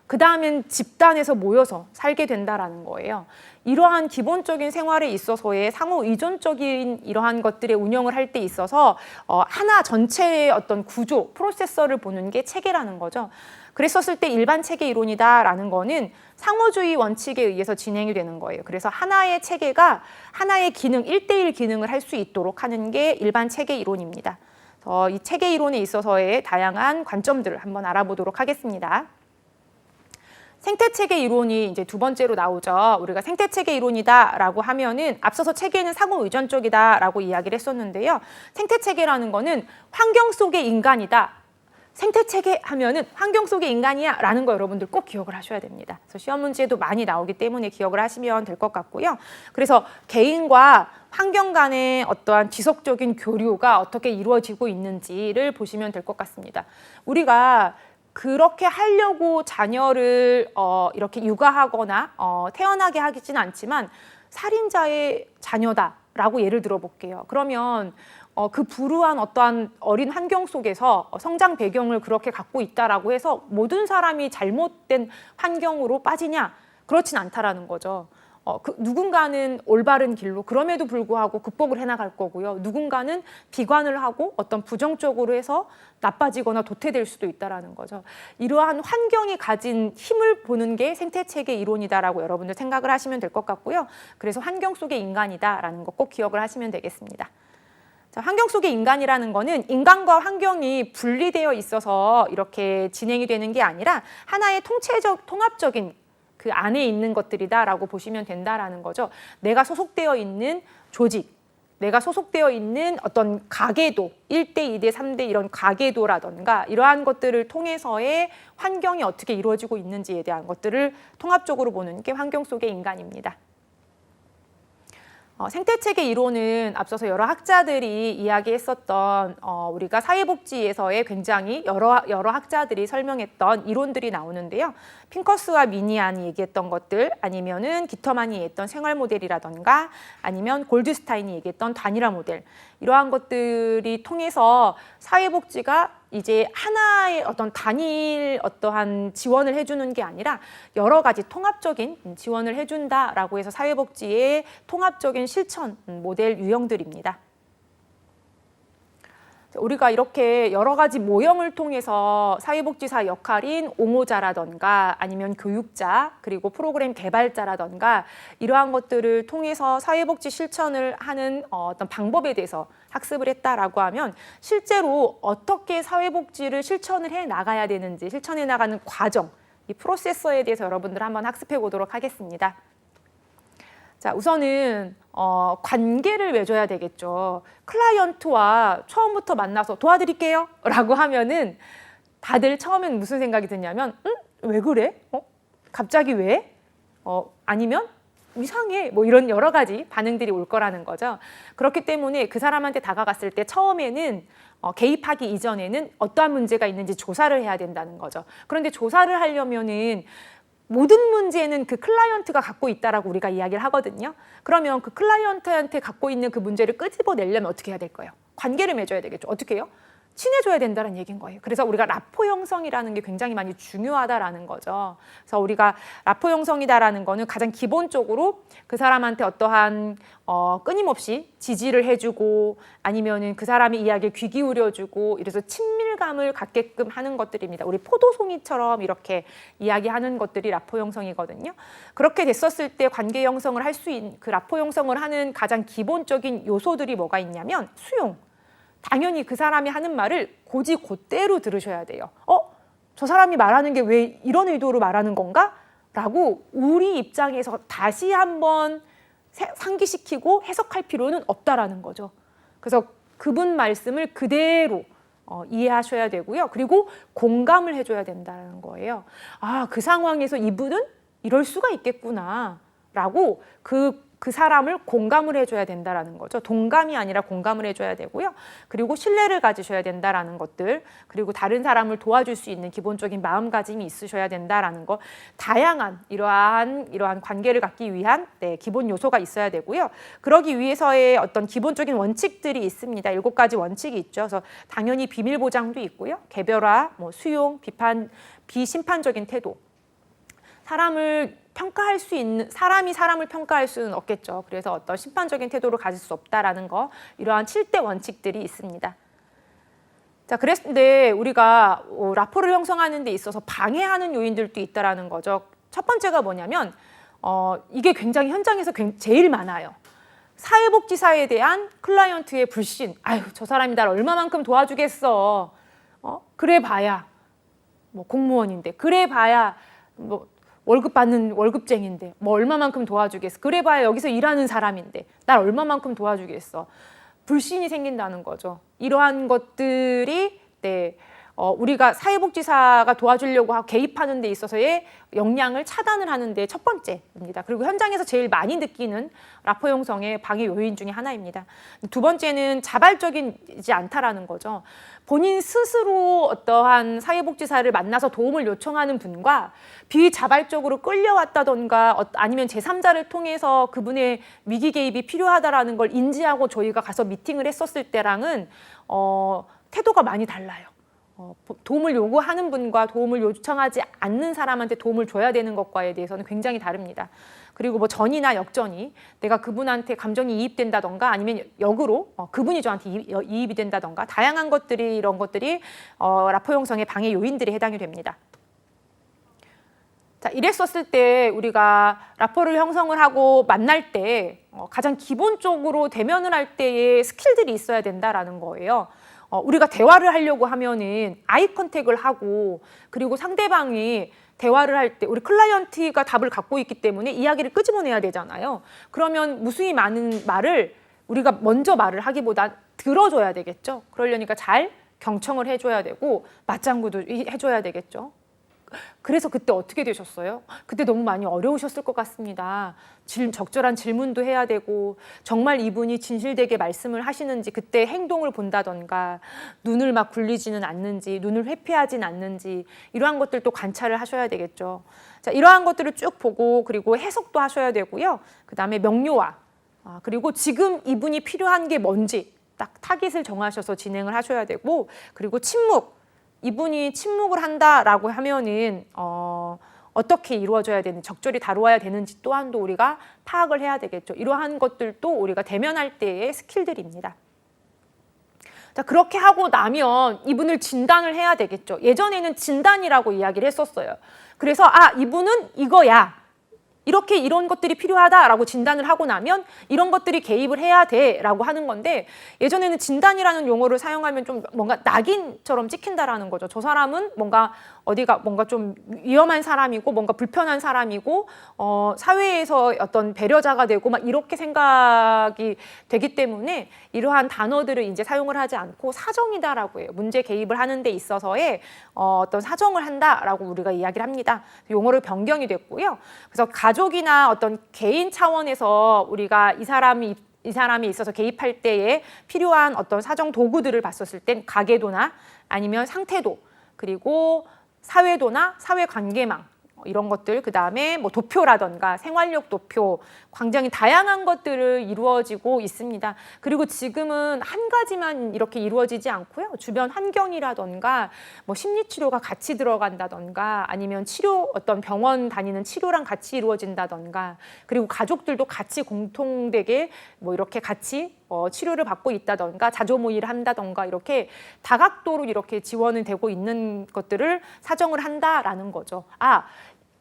S1: 그 다음엔 집단에서 모여서 살게 된다라는 거예요. 이러한 기본적인 생활에 있어서의 상호 의존적인 이러한 것들의 운영을 할 때 있어서 하나 전체의 어떤 구조, 프로세서를 보는 게 체계라는 거죠. 그랬었을 때 일반 체계 이론이다라는 거는 상호주의 원칙에 의해서 진행이 되는 거예요. 그래서 하나의 체계가 하나의 기능, 1대1 기능을 할 수 있도록 하는 게 일반 체계 이론입니다. 이 체계 이론에 있어서의 다양한 관점들을 한번 알아보도록 하겠습니다. 생태체계 이론이 이제 두 번째로 나오죠. 우리가 생태체계 이론이다라고 하면은 앞서서 체계는 상호 의존적이다라고 이야기를 했었는데요. 생태체계라는 거는 환경 속의 인간이다. 생태체계 하면은 환경 속의 인간이야 라는 거 여러분들 꼭 기억을 하셔야 됩니다. 그래서 시험 문제도 많이 나오기 때문에 기억을 하시면 될 것 같고요. 그래서 개인과 환경 간의 어떠한 지속적인 교류가 어떻게 이루어지고 있는지를 보시면 될 것 같습니다. 우리가 그렇게 하려고 자녀를 이렇게 육아하거나 태어나게 하지는 않지만 살인자의 자녀다라고 예를 들어 볼게요. 그러면 그 불우한 어떠한 어린 환경 속에서 성장 배경을 그렇게 갖고 있다라고 해서 모든 사람이 잘못된 환경으로 빠지냐? 그렇진 않다라는 거죠. 누군가는 올바른 길로 그럼에도 불구하고 극복을 해나갈 거고요. 누군가는 비관을 하고 어떤 부정적으로 해서 나빠지거나 도태될 수도 있다라는 거죠. 이러한 환경이 가진 힘을 보는 게 생태체계 이론이다라고 여러분들 생각을 하시면 될 것 같고요. 그래서 환경 속의 인간이다라는 거 꼭 기억을 하시면 되겠습니다. 자, 환경 속의 인간이라는 거는 인간과 환경이 분리되어 있어서 이렇게 진행이 되는 게 아니라 하나의 통체적, 통합적인 그 안에 있는 것들이다라고 보시면 된다라는 거죠. 내가 소속되어 있는 조직, 내가 소속되어 있는 어떤 가계도, 1대, 2대, 3대 이런 가계도라던가 이러한 것들을 통해서의 환경이 어떻게 이루어지고 있는지에 대한 것들을 통합적으로 보는 게 환경 속의 인간입니다. 생태체계 이론은 앞서서 여러 학자들이 이야기했었던 우리가 사회복지에서의 굉장히 여러 학자들이 설명했던 이론들이 나오는데요. 핑커스와 미니안이 얘기했던 것들 아니면은 기터만이 얘기했던 생활 모델이라던가 아니면 골드스타인이 얘기했던 단일화 모델 이러한 것들이 통해서 사회복지가 이제 하나의 어떤 단일 어떠한 지원을 해주는 게 아니라 여러 가지 통합적인 지원을 해준다라고 해서 사회복지의 통합적인 실천 모델 유형들입니다. 우리가 이렇게 여러 가지 모형을 통해서 사회복지사 역할인 옹호자라던가 아니면 교육자 그리고 프로그램 개발자라던가 이러한 것들을 통해서 사회복지 실천을 하는 어떤 방법에 대해서 학습을 했다라고 하면 실제로 어떻게 사회복지를 실천을 해 나가야 되는지 실천해 나가는 과정, 이 프로세서에 대해서 여러분들 한번 학습해 보도록 하겠습니다. 자, 우선은 관계를 맺어야 되겠죠. 클라이언트와 처음부터 만나서 도와드릴게요 라고 하면은 다들 처음엔 무슨 생각이 드냐면 왜 그래? 갑자기 왜? 아니면 이상해 뭐 이런 여러 가지 반응들이 올 거라는 거죠. 그렇기 때문에 그 사람한테 다가갔을 때 처음에는 개입하기 이전에는 어떠한 문제가 있는지 조사를 해야 된다는 거죠. 그런데 조사를 하려면은 모든 문제는 그 클라이언트가 갖고 있다라고 우리가 이야기를 하거든요. 그러면 그 클라이언트한테 갖고 있는 그 문제를 끄집어내려면 어떻게 해야 될까요? 관계를 맺어야 되겠죠. 어떻게 해요? 친해져야 된다는 얘기인 거예요. 그래서 우리가 라포 형성이라는 게 굉장히 많이 중요하다라는 거죠. 그래서 우리가 라포 형성이다라는 거는 가장 기본적으로 그 사람한테 어떠한 끊임없이 지지를 해주고 아니면은 그 사람의 이야기에 귀 기울여주고 이래서 친밀감을 갖게끔 하는 것들입니다. 우리 포도송이처럼 이렇게 이야기하는 것들이 라포 형성이거든요. 그렇게 됐었을 때 관계 형성을 할 수 있는 그 라포 형성을 하는 가장 기본적인 요소들이 뭐가 있냐면 수용. 당연히 그 사람이 하는 말을 곧이곧대로 들으셔야 돼요. 저 사람이 말하는 게 왜 이런 의도로 말하는 건가? 라고 우리 입장에서 다시 한번 상기시키고 해석할 필요는 없다라는 거죠. 그래서 그분 말씀을 그대로 이해하셔야 되고요. 그리고 공감을 해줘야 된다는 거예요. 아, 그 상황에서 이분은 이럴 수가 있겠구나 라고 그 사람을 공감을 해줘야 된다라는 거죠. 동감이 아니라 공감을 해줘야 되고요. 그리고 신뢰를 가지셔야 된다라는 것들, 그리고 다른 사람을 도와줄 수 있는 기본적인 마음가짐이 있으셔야 된다라는 거, 다양한 이러한 관계를 갖기 위한 기본 요소가 있어야 되고요. 그러기 위해서의 어떤 기본적인 원칙들이 있습니다. 7가지 원칙이 있죠. 그래서 당연히 비밀 보장도 있고요. 개별화, 수용, 비판, 비심판적인 태도. 사람이 사람을 평가할 수는 없겠죠. 그래서 어떤 심판적인 태도를 가질 수 없다라는 거, 이러한 7대 원칙들이 있습니다. 자, 그런데 우리가 라포를 형성하는 데 있어서 방해하는 요인들도 있다라는 거죠. 첫 번째가 뭐냐면 이게 굉장히 현장에서 제일 많아요. 사회복지사에 대한 클라이언트의 불신. 아유, 저 사람이 날 얼마만큼 도와주겠어. 그래 봐야 공무원인데, 그래 봐야 월급 받는 월급쟁인데 얼마만큼 도와주겠어. 그래봐야 여기서 일하는 사람인데 날 얼마만큼 도와주겠어. 불신이 생긴다는 거죠. 이러한 것들이 우리가 사회복지사가 도와주려고 개입하는 데 있어서의 역량을 차단을 하는 데 첫 번째입니다. 그리고 현장에서 제일 많이 느끼는 라포 형성의 방해 요인 중에 하나입니다. 두 번째는 자발적이지 않다라는 거죠. 본인 스스로 어떠한 사회복지사를 만나서 도움을 요청하는 분과 비자발적으로 끌려왔다던가 아니면 제3자를 통해서 그분의 위기 개입이 필요하다라는 걸 인지하고 저희가 가서 미팅을 했었을 때랑은 태도가 많이 달라요. 도움을 요구하는 분과 도움을 요청하지 않는 사람한테 도움을 줘야 되는 것과에 대해서는 굉장히 다릅니다. 그리고 전이나 역전이 내가 그분한테 감정이 이입된다던가 아니면 역으로 그분이 저한테 이입이 된다던가 다양한 것들이 이런 것들이 라포 형성의 방해 요인들이 해당이 됩니다. 자, 이랬었을 때 우리가 라포를 형성을 하고 만날 때 가장 기본적으로 대면을 할 때의 스킬들이 있어야 된다라는 거예요. 우리가 대화를 하려고 하면은 아이 컨택을 하고 그리고 상대방이 대화를 할 때 우리 클라이언트가 답을 갖고 있기 때문에 이야기를 끄집어내야 되잖아요. 그러면 무수히 많은 말을 우리가 먼저 말을 하기보다 들어줘야 되겠죠. 그러려니까 잘 경청을 해줘야 되고 맞장구도 해줘야 되겠죠. 그래서 그때 어떻게 되셨어요? 그때 너무 많이 어려우셨을 것 같습니다. 적절한 질문도 해야 되고 정말 이분이 진실되게 말씀을 하시는지 그때 행동을 본다던가 눈을 막 굴리지는 않는지 눈을 회피하진 않는지 이러한 것들도 관찰을 하셔야 되겠죠. 자, 이러한 것들을 쭉 보고 그리고 해석도 하셔야 되고요. 그다음에 명료화 그리고 지금 이분이 필요한 게 뭔지 딱 타깃을 정하셔서 진행을 하셔야 되고 그리고 침묵 이분이 침묵을 한다라고 하면은 어떻게 이루어져야 되는지 적절히 다루어야 되는지 또한도 우리가 파악을 해야 되겠죠. 이러한 것들도 우리가 대면할 때의 스킬들입니다. 자, 그렇게 하고 나면 이분을 진단을 해야 되겠죠. 예전에는 진단이라고 이야기를 했었어요. 그래서 이분은 이거야. 이렇게 이런 것들이 필요하다라고 진단을 하고 나면 이런 것들이 개입을 해야 돼라고 하는 건데 예전에는 진단이라는 용어를 사용하면 좀 뭔가 낙인처럼 찍힌다라는 거죠. 저 사람은 뭔가 좀 위험한 사람이고 뭔가 불편한 사람이고 사회에서 어떤 배려자가 되고 막 이렇게 생각이 되기 때문에 이러한 단어들을 이제 사용을 하지 않고 사정이다라고 해요. 문제 개입을 하는 데 있어서의 어떤 사정을 한다라고 우리가 이야기를 합니다. 용어를 변경이 됐고요. 그래서 가족이나 어떤 개인 차원에서 우리가 이 사람이 있어서 개입할 때에 필요한 어떤 사정 도구들을 봤었을 땐 가계도나 아니면 상태도 그리고 사회도나 사회관계망 이런 것들, 그 다음에 뭐 도표라던가 생활력 도표, 굉장히 다양한 것들을 이루어지고 있습니다. 그리고 지금은 한 가지만 이렇게 이루어지지 않고요. 주변 환경이라던가 뭐 심리치료가 같이 들어간다던가 아니면 치료, 어떤 병원 다니는 치료랑 같이 이루어진다던가 그리고 가족들도 같이 공통되게 뭐 이렇게 같이 치료를 받고 있다던가 자조모의를 한다던가 이렇게 다각도로 이렇게 지원이 되고 있는 것들을 사정을 한다라는 거죠. 아,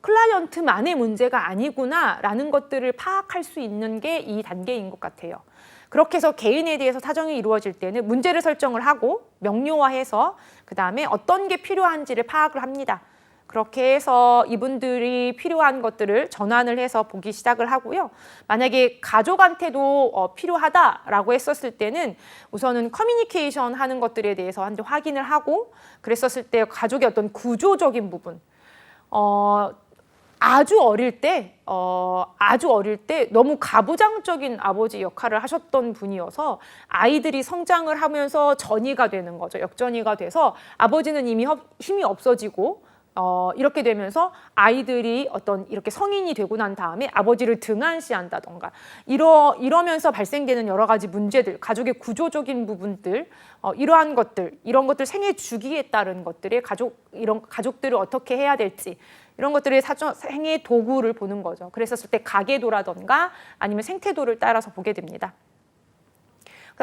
S1: 클라이언트만의 문제가 아니구나라는 것들을 파악할 수 있는 게 이 단계인 것 같아요. 그렇게 해서 개인에 대해서 사정이 이루어질 때는 문제를 설정을 하고 명료화해서 그다음에 어떤 게 필요한지를 파악을 합니다. 그렇게 해서 이분들이 필요한 것들을 전환을 해서 보기 시작을 하고요. 만약에 가족한테도 필요하다라고 했었을 때는 우선은 커뮤니케이션 하는 것들에 대해서 한번 확인을 하고 그랬었을 때 가족의 어떤 구조적인 부분 아주 어릴 때 너무 가부장적인 아버지 역할을 하셨던 분이어서 아이들이 성장을 하면서 전이가 되는 거죠. 역전이가 돼서 아버지는 이미 힘이 없어지고 이렇게 되면서 아이들이 어떤 이렇게 성인이 되고 난 다음에 아버지를 등한시한다던가 이러면서 발생되는 여러 가지 문제들, 가족의 구조적인 부분들, 이러한 것들, 이런 것들 생애 주기에 따른 것들의 이런 가족들을 어떻게 해야 될지 이런 것들의 생애 도구를 보는 거죠. 그랬었을 때 가계도라던가 아니면 생태도를 따라서 보게 됩니다.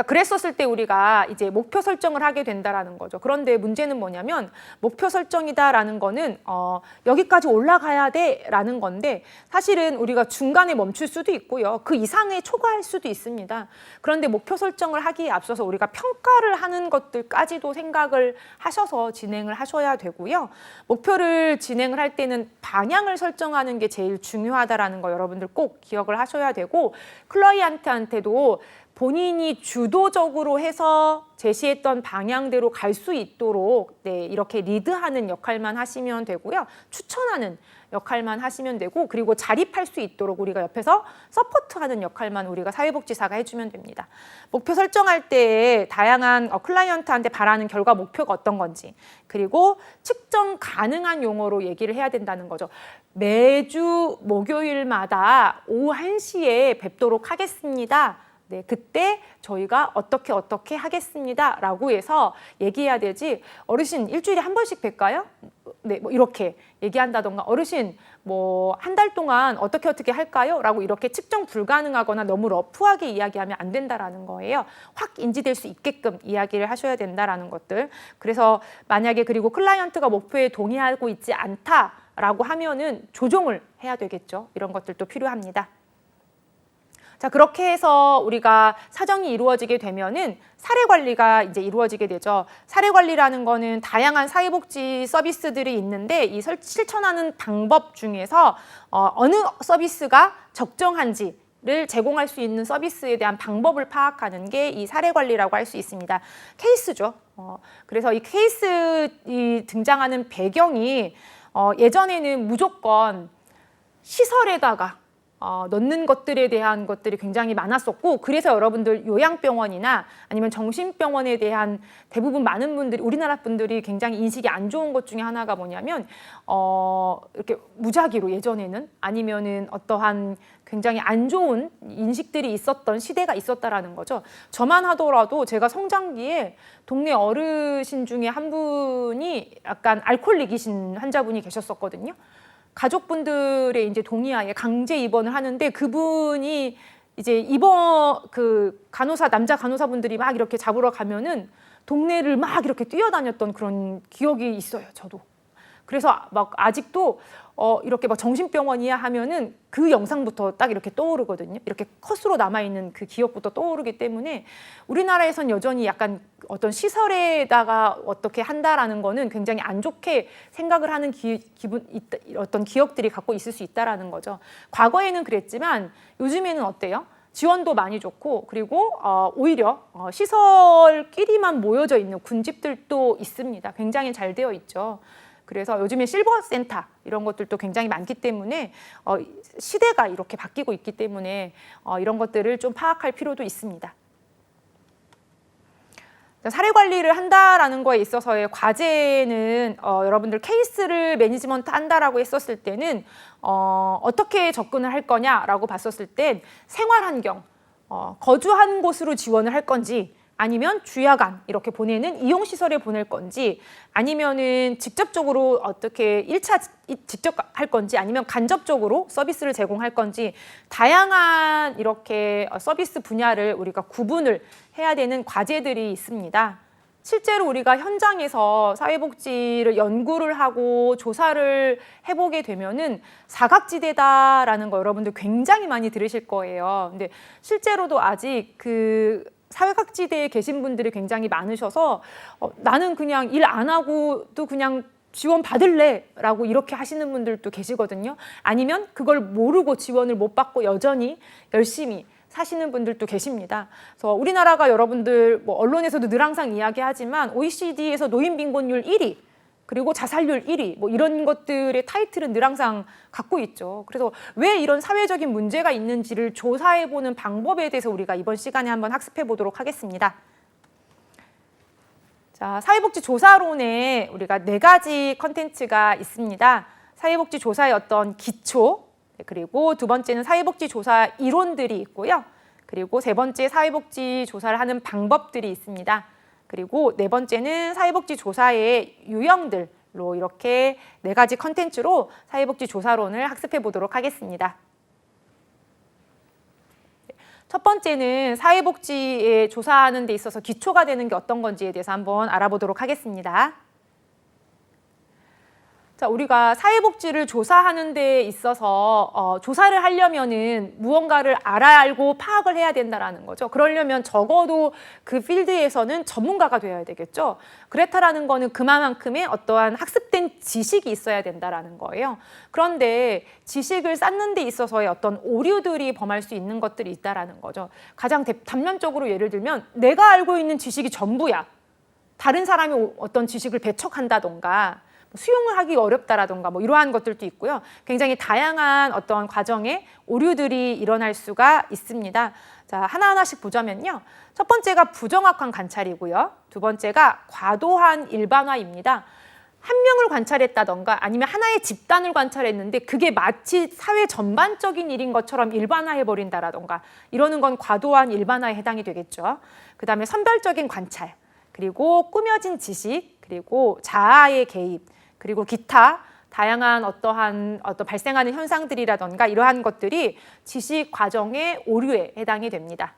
S1: 그랬었을 때 우리가 이제 목표 설정을 하게 된다라는 거죠. 그런데 문제는 뭐냐면 목표 설정이다라는 거는 여기까지 올라가야 돼라는 건데 사실은 우리가 중간에 멈출 수도 있고요. 그 이상에 초과할 수도 있습니다. 그런데 목표 설정을 하기에 앞서서 우리가 평가를 하는 것들까지도 생각을 하셔서 진행을 하셔야 되고요. 목표를 진행을 할 때는 방향을 설정하는 게 제일 중요하다라는 거 여러분들 꼭 기억을 하셔야 되고 클라이언트한테도 본인이 주도적으로 해서 제시했던 방향대로 갈 수 있도록 이렇게 리드하는 역할만 하시면 되고요. 추천하는 역할만 하시면 되고 그리고 자립할 수 있도록 우리가 옆에서 서포트하는 역할만 우리가 사회복지사가 해주면 됩니다. 목표 설정할 때 다양한 클라이언트한테 바라는 결과 목표가 어떤 건지 그리고 측정 가능한 용어로 얘기를 해야 된다는 거죠. 매주 목요일마다 오후 1시에 뵙도록 하겠습니다. 네, 그때 저희가 어떻게 하겠습니다 라고 해서 얘기해야 되지 어르신 일주일에 한 번씩 뵐까요? 네, 뭐 이렇게 얘기한다던가 어르신 뭐 한 달 동안 어떻게 할까요? 라고 이렇게 측정 불가능하거나 너무 러프하게 이야기하면 안 된다라는 거예요. 확 인지될 수 있게끔 이야기를 하셔야 된다라는 것들. 그래서 만약에 그리고 클라이언트가 목표에 동의하고 있지 않다라고 하면은 조정을 해야 되겠죠. 이런 것들도 필요합니다. 자, 그렇게 해서 우리가 사정이 이루어지게 되면은 사례 관리가 이제 이루어지게 되죠. 사례 관리라는 거는 다양한 사회복지 서비스들이 있는데 이 실천하는 방법 중에서 어느 서비스가 적정한지를 제공할 수 있는 서비스에 대한 방법을 파악하는 게 이 사례 관리라고 할 수 있습니다. 케이스죠. 그래서 이 케이스 등장하는 배경이 예전에는 무조건 시설에다가 넣는 것들에 대한 것들이 굉장히 많았었고 그래서 여러분들 요양병원이나 아니면 정신병원에 대한 대부분 많은 분들이 우리나라 분들이 굉장히 인식이 안 좋은 것 중에 하나가 뭐냐면 이렇게 무작위로 예전에는 아니면은 어떠한 굉장히 안 좋은 인식들이 있었던 시대가 있었다라는 거죠. 저만 하더라도 제가 성장기에 동네 어르신 중에 한 분이 약간 알코올릭이신 환자분이 계셨었거든요. 가족분들의 이제 동의하에 강제 입원을 하는데 그분이 이제 남자 간호사분들이 막 이렇게 잡으러 가면은 동네를 막 이렇게 뛰어다녔던 그런 기억이 있어요, 저도. 그래서 막 아직도 이렇게 막 정신병원이야 하면은 그 영상부터 딱 이렇게 떠오르거든요. 이렇게 컷으로 남아있는 그 기억부터 떠오르기 때문에 우리나라에선 여전히 약간 어떤 시설에다가 어떻게 한다라는 거는 굉장히 안 좋게 생각을 하는 어떤 기억들이 갖고 있을 수 있다라는 거죠. 과거에는 그랬지만 요즘에는 어때요? 지원도 많이 좋고 그리고 오히려 시설끼리만 모여져 있는 군집들도 있습니다. 굉장히 잘 되어 있죠. 그래서 요즘에 실버센터 이런 것들도 굉장히 많기 때문에 시대가 이렇게 바뀌고 있기 때문에 이런 것들을 좀 파악할 필요도 있습니다. 사례 관리를 한다라는 거에 있어서의 과제는 여러분들 케이스를 매니지먼트 한다라고 했었을 때는 어떻게 접근을 할 거냐라고 봤었을 땐 생활 환경, 거주한 곳으로 지원을 할 건지 아니면 주야간 이렇게 보내는 이용시설에 보낼 건지 아니면은 직접적으로 어떻게 1차 직접 할 건지 아니면 간접적으로 서비스를 제공할 건지 다양한 이렇게 서비스 분야를 우리가 구분을 해야 되는 과제들이 있습니다. 실제로 우리가 현장에서 사회복지를 연구를 하고 조사를 해보게 되면은 사각지대다라는 거 여러분들 굉장히 많이 들으실 거예요. 근데 실제로도 아직 그 사각지대에 계신 분들이 굉장히 많으셔서 나는 그냥 일 안 하고도 그냥 지원 받을래 라고 이렇게 하시는 분들도 계시거든요. 아니면 그걸 모르고 지원을 못 받고 여전히 열심히 사시는 분들도 계십니다. 그래서 우리나라가 여러분들 뭐 언론에서도 늘 항상 이야기하지만 OECD에서 노인 빈곤율 1위 그리고 자살률 1위 뭐 이런 것들의 타이틀은 늘 항상 갖고 있죠. 그래서 왜 이런 사회적인 문제가 있는지를 조사해보는 방법에 대해서 우리가 이번 시간에 한번 학습해 보도록 하겠습니다. 자, 사회복지 조사론에 우리가 4가지 컨텐츠가 있습니다. 사회복지 조사의 어떤 기초, 그리고 두 번째는 사회복지 조사 이론들이 있고요. 그리고 세 번째 사회복지 조사를 하는 방법들이 있습니다. 그리고 네 번째는 사회복지 조사의 유형들로 이렇게 4가지 컨텐츠로 사회복지 조사론을 학습해 보도록 하겠습니다. 첫 번째는 사회복지에 조사하는 데 있어서 기초가 되는 게 어떤 건지에 대해서 한번 알아보도록 하겠습니다. 자, 우리가 사회복지를 조사하는 데 있어서 조사를 하려면은 무언가를 알고 파악을 해야 된다라는 거죠. 그러려면 적어도 그 필드에서는 전문가가 되어야 되겠죠. 그렇다라는 거는 그만큼의 어떠한 학습된 지식이 있어야 된다라는 거예요. 그런데 지식을 쌓는 데 있어서의 어떤 오류들이 범할 수 있는 것들이 있다라는 거죠. 가장 단면적으로 예를 들면 내가 알고 있는 지식이 전부야. 다른 사람이 어떤 지식을 배척한다던가 수용을 하기 어렵다라던가 뭐 이러한 것들도 있고요. 굉장히 다양한 어떤 과정에 오류들이 일어날 수가 있습니다. 자, 하나하나씩 보자면요. 첫 번째가 부정확한 관찰이고요. 두 번째가 과도한 일반화입니다. 한 명을 관찰했다던가 아니면 하나의 집단을 관찰했는데 그게 마치 사회 전반적인 일인 것처럼 일반화해버린다라던가 이러는 건 과도한 일반화에 해당이 되겠죠. 그 다음에 선별적인 관찰, 그리고 꾸며진 지식, 그리고 자아의 개입, 그리고 기타 다양한 어떤 발생하는 현상들이라던가 이러한 것들이 지식 과정의 오류에 해당이 됩니다.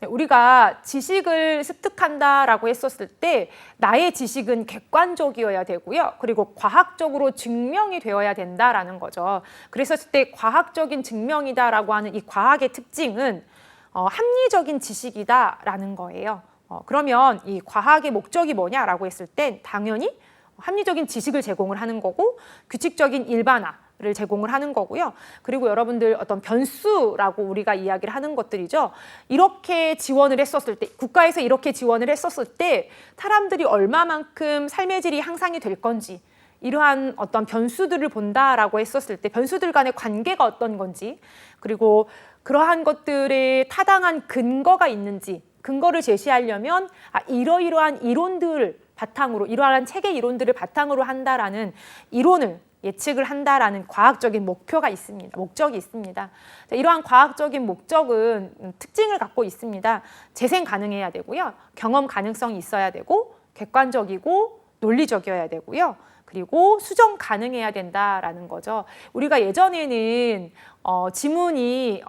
S1: 우리가 지식을 습득한다라고 했었을 때 나의 지식은 객관적이어야 되고요. 그리고 과학적으로 증명이 되어야 된다라는 거죠. 그랬었을 때 과학적인 증명이다라고 하는 이 과학의 특징은 합리적인 지식이다라는 거예요. 그러면 이 과학의 목적이 뭐냐라고 했을 땐 당연히 합리적인 지식을 제공을 하는 거고 규칙적인 일반화를 제공을 하는 거고요. 그리고 여러분들 어떤 변수라고 우리가 이야기를 하는 것들이죠. 이렇게 지원을 했었을 때, 국가에서 이렇게 지원을 했었을 때 사람들이 얼마만큼 삶의 질이 향상이 될 건지 이러한 어떤 변수들을 본다라고 했었을 때 변수들 간의 관계가 어떤 건지 그리고 그러한 것들에 타당한 근거가 있는지 근거를 제시하려면 이러이러한 이론들을 바탕으로 이러한 체계 이론들을 바탕으로 한다라는 이론을 예측을 한다라는 과학적인 목표가 있습니다. 목적이 있습니다. 자, 이러한 과학적인 목적은 특징을 갖고 있습니다. 재생 가능해야 되고요. 경험 가능성이 있어야 되고 객관적이고 논리적이어야 되고요. 그리고 수정 가능해야 된다라는 거죠. 우리가 예전에는 지문이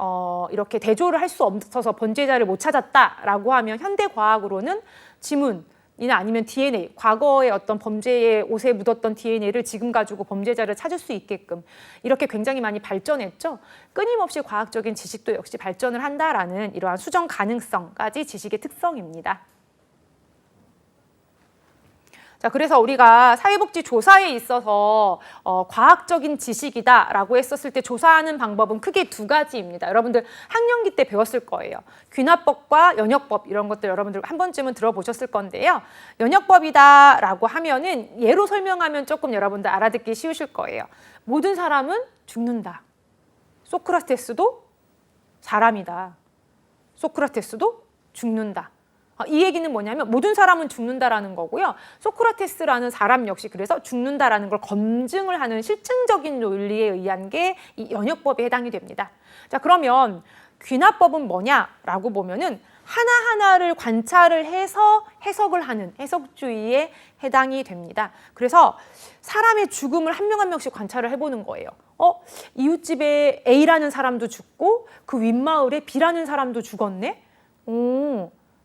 S1: 이렇게 대조를 할 수 없어서 범죄자를 못 찾았다라고 하면 현대 과학으로는 지문이나 아니면 DNA, 과거의 어떤 범죄의 옷에 묻었던 DNA를 지금 가지고 범죄자를 찾을 수 있게끔 이렇게 굉장히 많이 발전했죠. 끊임없이 과학적인 지식도 역시 발전을 한다라는 이러한 수정 가능성까지 지식의 특성입니다. 자, 그래서 우리가 사회복지 조사에 있어서 과학적인 지식이다라고 했었을 때 조사하는 방법은 크게 2가지입니다. 여러분들 학령기 때 배웠을 거예요. 귀납법과 연역법 이런 것들 여러분들 한 번쯤은 들어보셨을 건데요. 연역법이다라고 하면은 예로 설명하면 조금 여러분들 알아듣기 쉬우실 거예요. 모든 사람은 죽는다. 소크라테스도 사람이다. 소크라테스도 죽는다. 이 얘기는 뭐냐면 모든 사람은 죽는다라는 거고요. 소크라테스라는 사람 역시 그래서 죽는다라는 걸 검증을 하는 실증적인 논리에 의한 게 이 연역법에 해당이 됩니다. 자, 그러면 귀납법은 뭐냐라고 보면은 하나하나를 관찰을 해서 해석을 하는 해석주의에 해당이 됩니다. 그래서 사람의 죽음을 한 명 한 명씩 관찰을 해보는 거예요. 이웃집에 A라는 사람도 죽고 그 윗마을에 B라는 사람도 죽었네?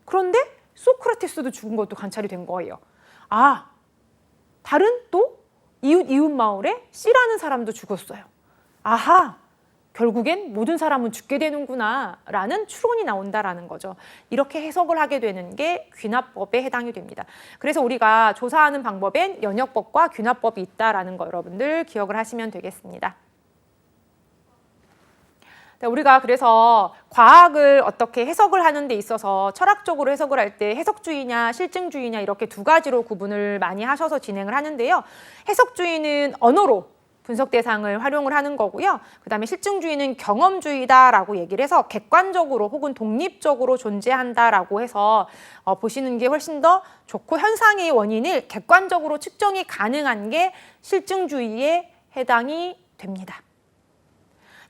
S1: 그런데 소크라테스도 죽은 것도 관찰이 된 거예요. 다른 또 이웃 마을에 C라는 사람도 죽었어요. 아하! 결국엔 모든 사람은 죽게 되는구나 라는 추론이 나온다라는 거죠. 이렇게 해석을 하게 되는 게 귀납법에 해당이 됩니다. 그래서 우리가 조사하는 방법엔 연역법과 귀납법이 있다라는 거 여러분들 기억을 하시면 되겠습니다. 우리가 그래서 과학을 어떻게 해석을 하는 데 있어서 철학적으로 해석을 할 때 해석주의냐 실증주의냐 이렇게 두 가지로 구분을 많이 하셔서 진행을 하는데요. 해석주의는 언어로 분석 대상을 활용을 하는 거고요. 그다음에 실증주의는 경험주의다라고 얘기를 해서 객관적으로 혹은 독립적으로 존재한다라고 해서 보시는 게 훨씬 더 좋고 현상의 원인을 객관적으로 측정이 가능한 게 실증주의에 해당이 됩니다.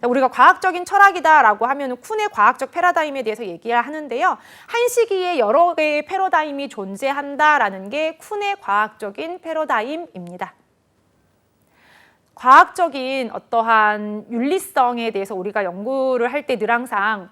S1: 우리가 과학적인 철학이다라고 하면 쿤의 과학적 패러다임에 대해서 얘기를 하는데요. 한 시기에 여러 개의 패러다임이 존재한다라는 게 쿤의 과학적인 패러다임입니다. 과학적인 어떠한 윤리성에 대해서 우리가 연구를 할 때 늘 항상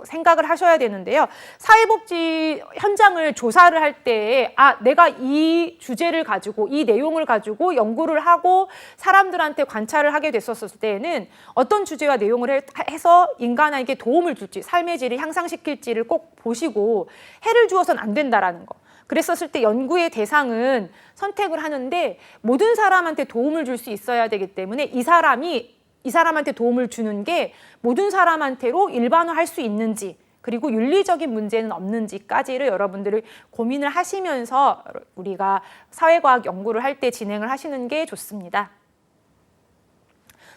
S1: 생각을 하셔야 되는데요. 사회복지 현장을 조사를 할 때 내가 이 주제를 가지고 이 내용을 가지고 연구를 하고 사람들한테 관찰을 하게 됐었을 때에는 어떤 주제와 내용을 해서 인간에게 도움을 줄지 삶의 질을 향상시킬지를 꼭 보시고 해를 주어서는 안 된다라는 거. 그랬었을 때 연구의 대상은 선택을 하는데 모든 사람한테 도움을 줄 수 있어야 되기 때문에 이 사람한테 도움을 주는 게 모든 사람한테로 일반화할 수 있는지 그리고 윤리적인 문제는 없는지까지를 여러분들이 고민을 하시면서 우리가 사회과학 연구를 할 때 진행을 하시는 게 좋습니다.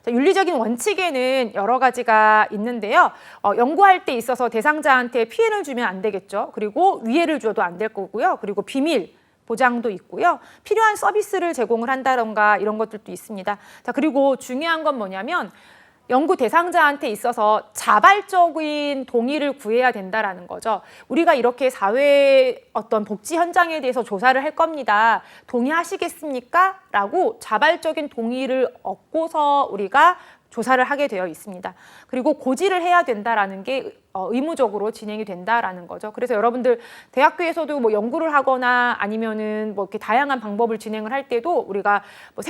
S1: 윤리적인 원칙에는 여러 가지가 있는데요. 연구할 때 있어서 대상자한테 피해를 주면 안 되겠죠. 그리고 위해를 줘도 안 될 거고요. 그리고 비밀 보장도 있고요. 필요한 서비스를 제공을 한다던가 이런 것들도 있습니다. 자, 그리고 중요한 건 뭐냐면 연구 대상자한테 있어서 자발적인 동의를 구해야 된다라는 거죠. 우리가 이렇게 사회 어떤 복지 현장에 대해서 조사를 할 겁니다. 동의하시겠습니까? 라고 자발적인 동의를 얻고서 우리가 조사를 하게 되어 있습니다. 그리고 고지를 해야 된다라는 게 의무적으로 진행이 된다라는 거죠. 그래서 여러분들 대학교에서도 뭐 연구를 하거나 아니면은 뭐 이렇게 다양한 방법을 진행을 할 때도 우리가 뭐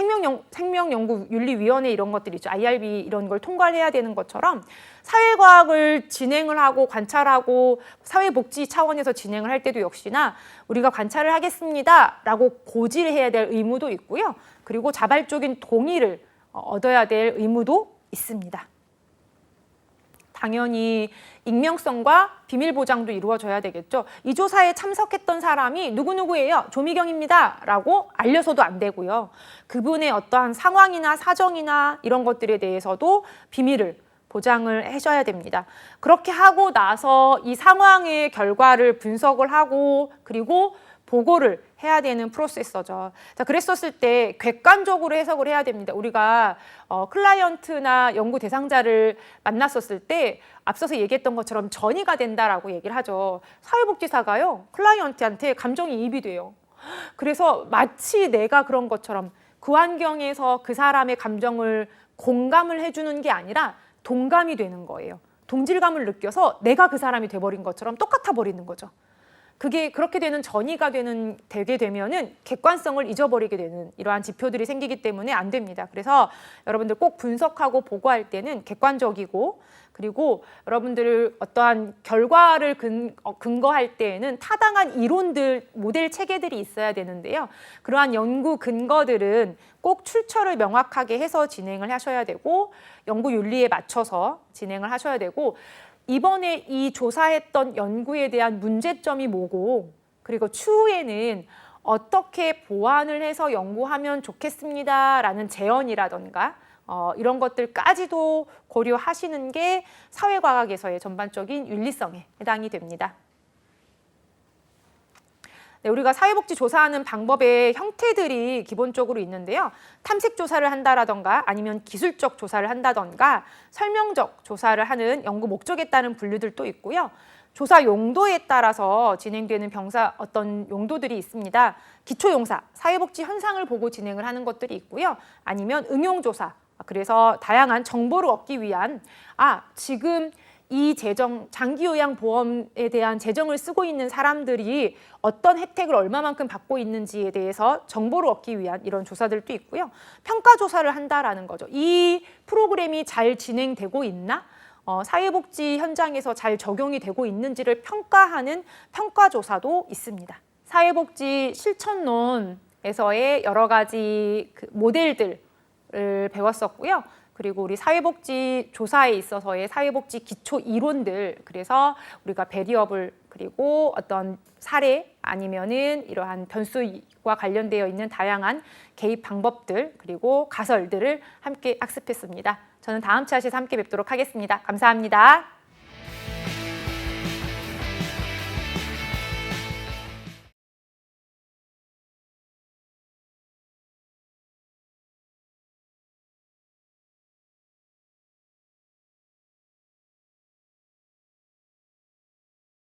S1: 생명연구윤리위원회 이런 것들이 있죠. IRB 이런 걸 통과를 해야 되는 것처럼 사회과학을 진행을 하고 관찰하고 사회복지 차원에서 진행을 할 때도 역시나 우리가 관찰을 하겠습니다라고 고지를 해야 될 의무도 있고요. 그리고 자발적인 동의를 얻어야 될 의무도 있습니다. 당연히 익명성과 비밀 보장도 이루어져야 되겠죠. 이 조사에 참석했던 사람이 누구누구예요. 조미경입니다. 라고 알려서도 안 되고요. 그분의 어떠한 상황이나 사정이나 이런 것들에 대해서도 비밀을 보장을 하셔야 됩니다. 그렇게 하고 나서 이 상황의 결과를 분석을 하고 그리고 보고를 해야 되는 프로세서죠. 자, 그랬었을 때 객관적으로 해석을 해야 됩니다. 우리가 클라이언트나 연구 대상자를 만났었을 때 앞서서 얘기했던 것처럼 전이가 된다라고 얘기를 하죠. 사회복지사가요, 클라이언트한테 감정이입이 돼요. 그래서 마치 내가 그런 것처럼 그 환경에서 그 사람의 감정을 공감을 해주는 게 아니라 동감이 되는 거예요. 동질감을 느껴서 내가 그 사람이 돼버린 것처럼 똑같아 버리는 거죠. 그게 그렇게 되는 전이가 되게 되면은 객관성을 잊어버리게 되는 이러한 지표들이 생기기 때문에 안 됩니다. 그래서 여러분들 꼭 분석하고 보고할 때는 객관적이고 그리고 여러분들 어떠한 결과를 근거할 때에는 타당한 이론들, 모델 체계들이 있어야 되는데요. 그러한 연구 근거들은 꼭 출처를 명확하게 해서 진행을 하셔야 되고 연구 윤리에 맞춰서 진행을 하셔야 되고 이번에 이 조사했던 연구에 대한 문제점이 뭐고 그리고 추후에는 어떻게 보완을 해서 연구하면 좋겠습니다라는 제언이라던가 이런 것들까지도 고려하시는 게 사회과학에서의 전반적인 윤리성에 해당이 됩니다. 네, 우리가 사회복지 조사하는 방법의 형태들이 기본적으로 있는데요. 탐색 조사를 한다라던가 아니면 기술적 조사를 한다던가 설명적 조사를 하는 연구 목적에 따른 분류들도 있고요. 조사 용도에 따라서 진행되는 어떤 용도들이 있습니다. 기초용사, 사회복지 현상을 보고 진행을 하는 것들이 있고요. 아니면 응용조사, 그래서 다양한 정보를 얻기 위한 지금 이 장기요양보험에 대한 재정을 쓰고 있는 사람들이 어떤 혜택을 얼마만큼 받고 있는지에 대해서 정보를 얻기 위한 이런 조사들도 있고요. 평가조사를 한다라는 거죠. 이 프로그램이 잘 진행되고 있나? 사회복지 현장에서 잘 적용이 되고 있는지를 평가하는 평가조사도 있습니다. 사회복지 실천론에서의 여러 가지 모델들을 배웠었고요. 그리고 우리 사회복지 조사에 있어서의 사회복지 기초 이론들, 그래서 우리가 베리어블 그리고 어떤 사례 아니면은 이러한 변수와 관련되어 있는 다양한 개입 방법들 그리고 가설들을 함께 학습했습니다. 저는 다음 차트에서 함께 뵙도록 하겠습니다. 감사합니다.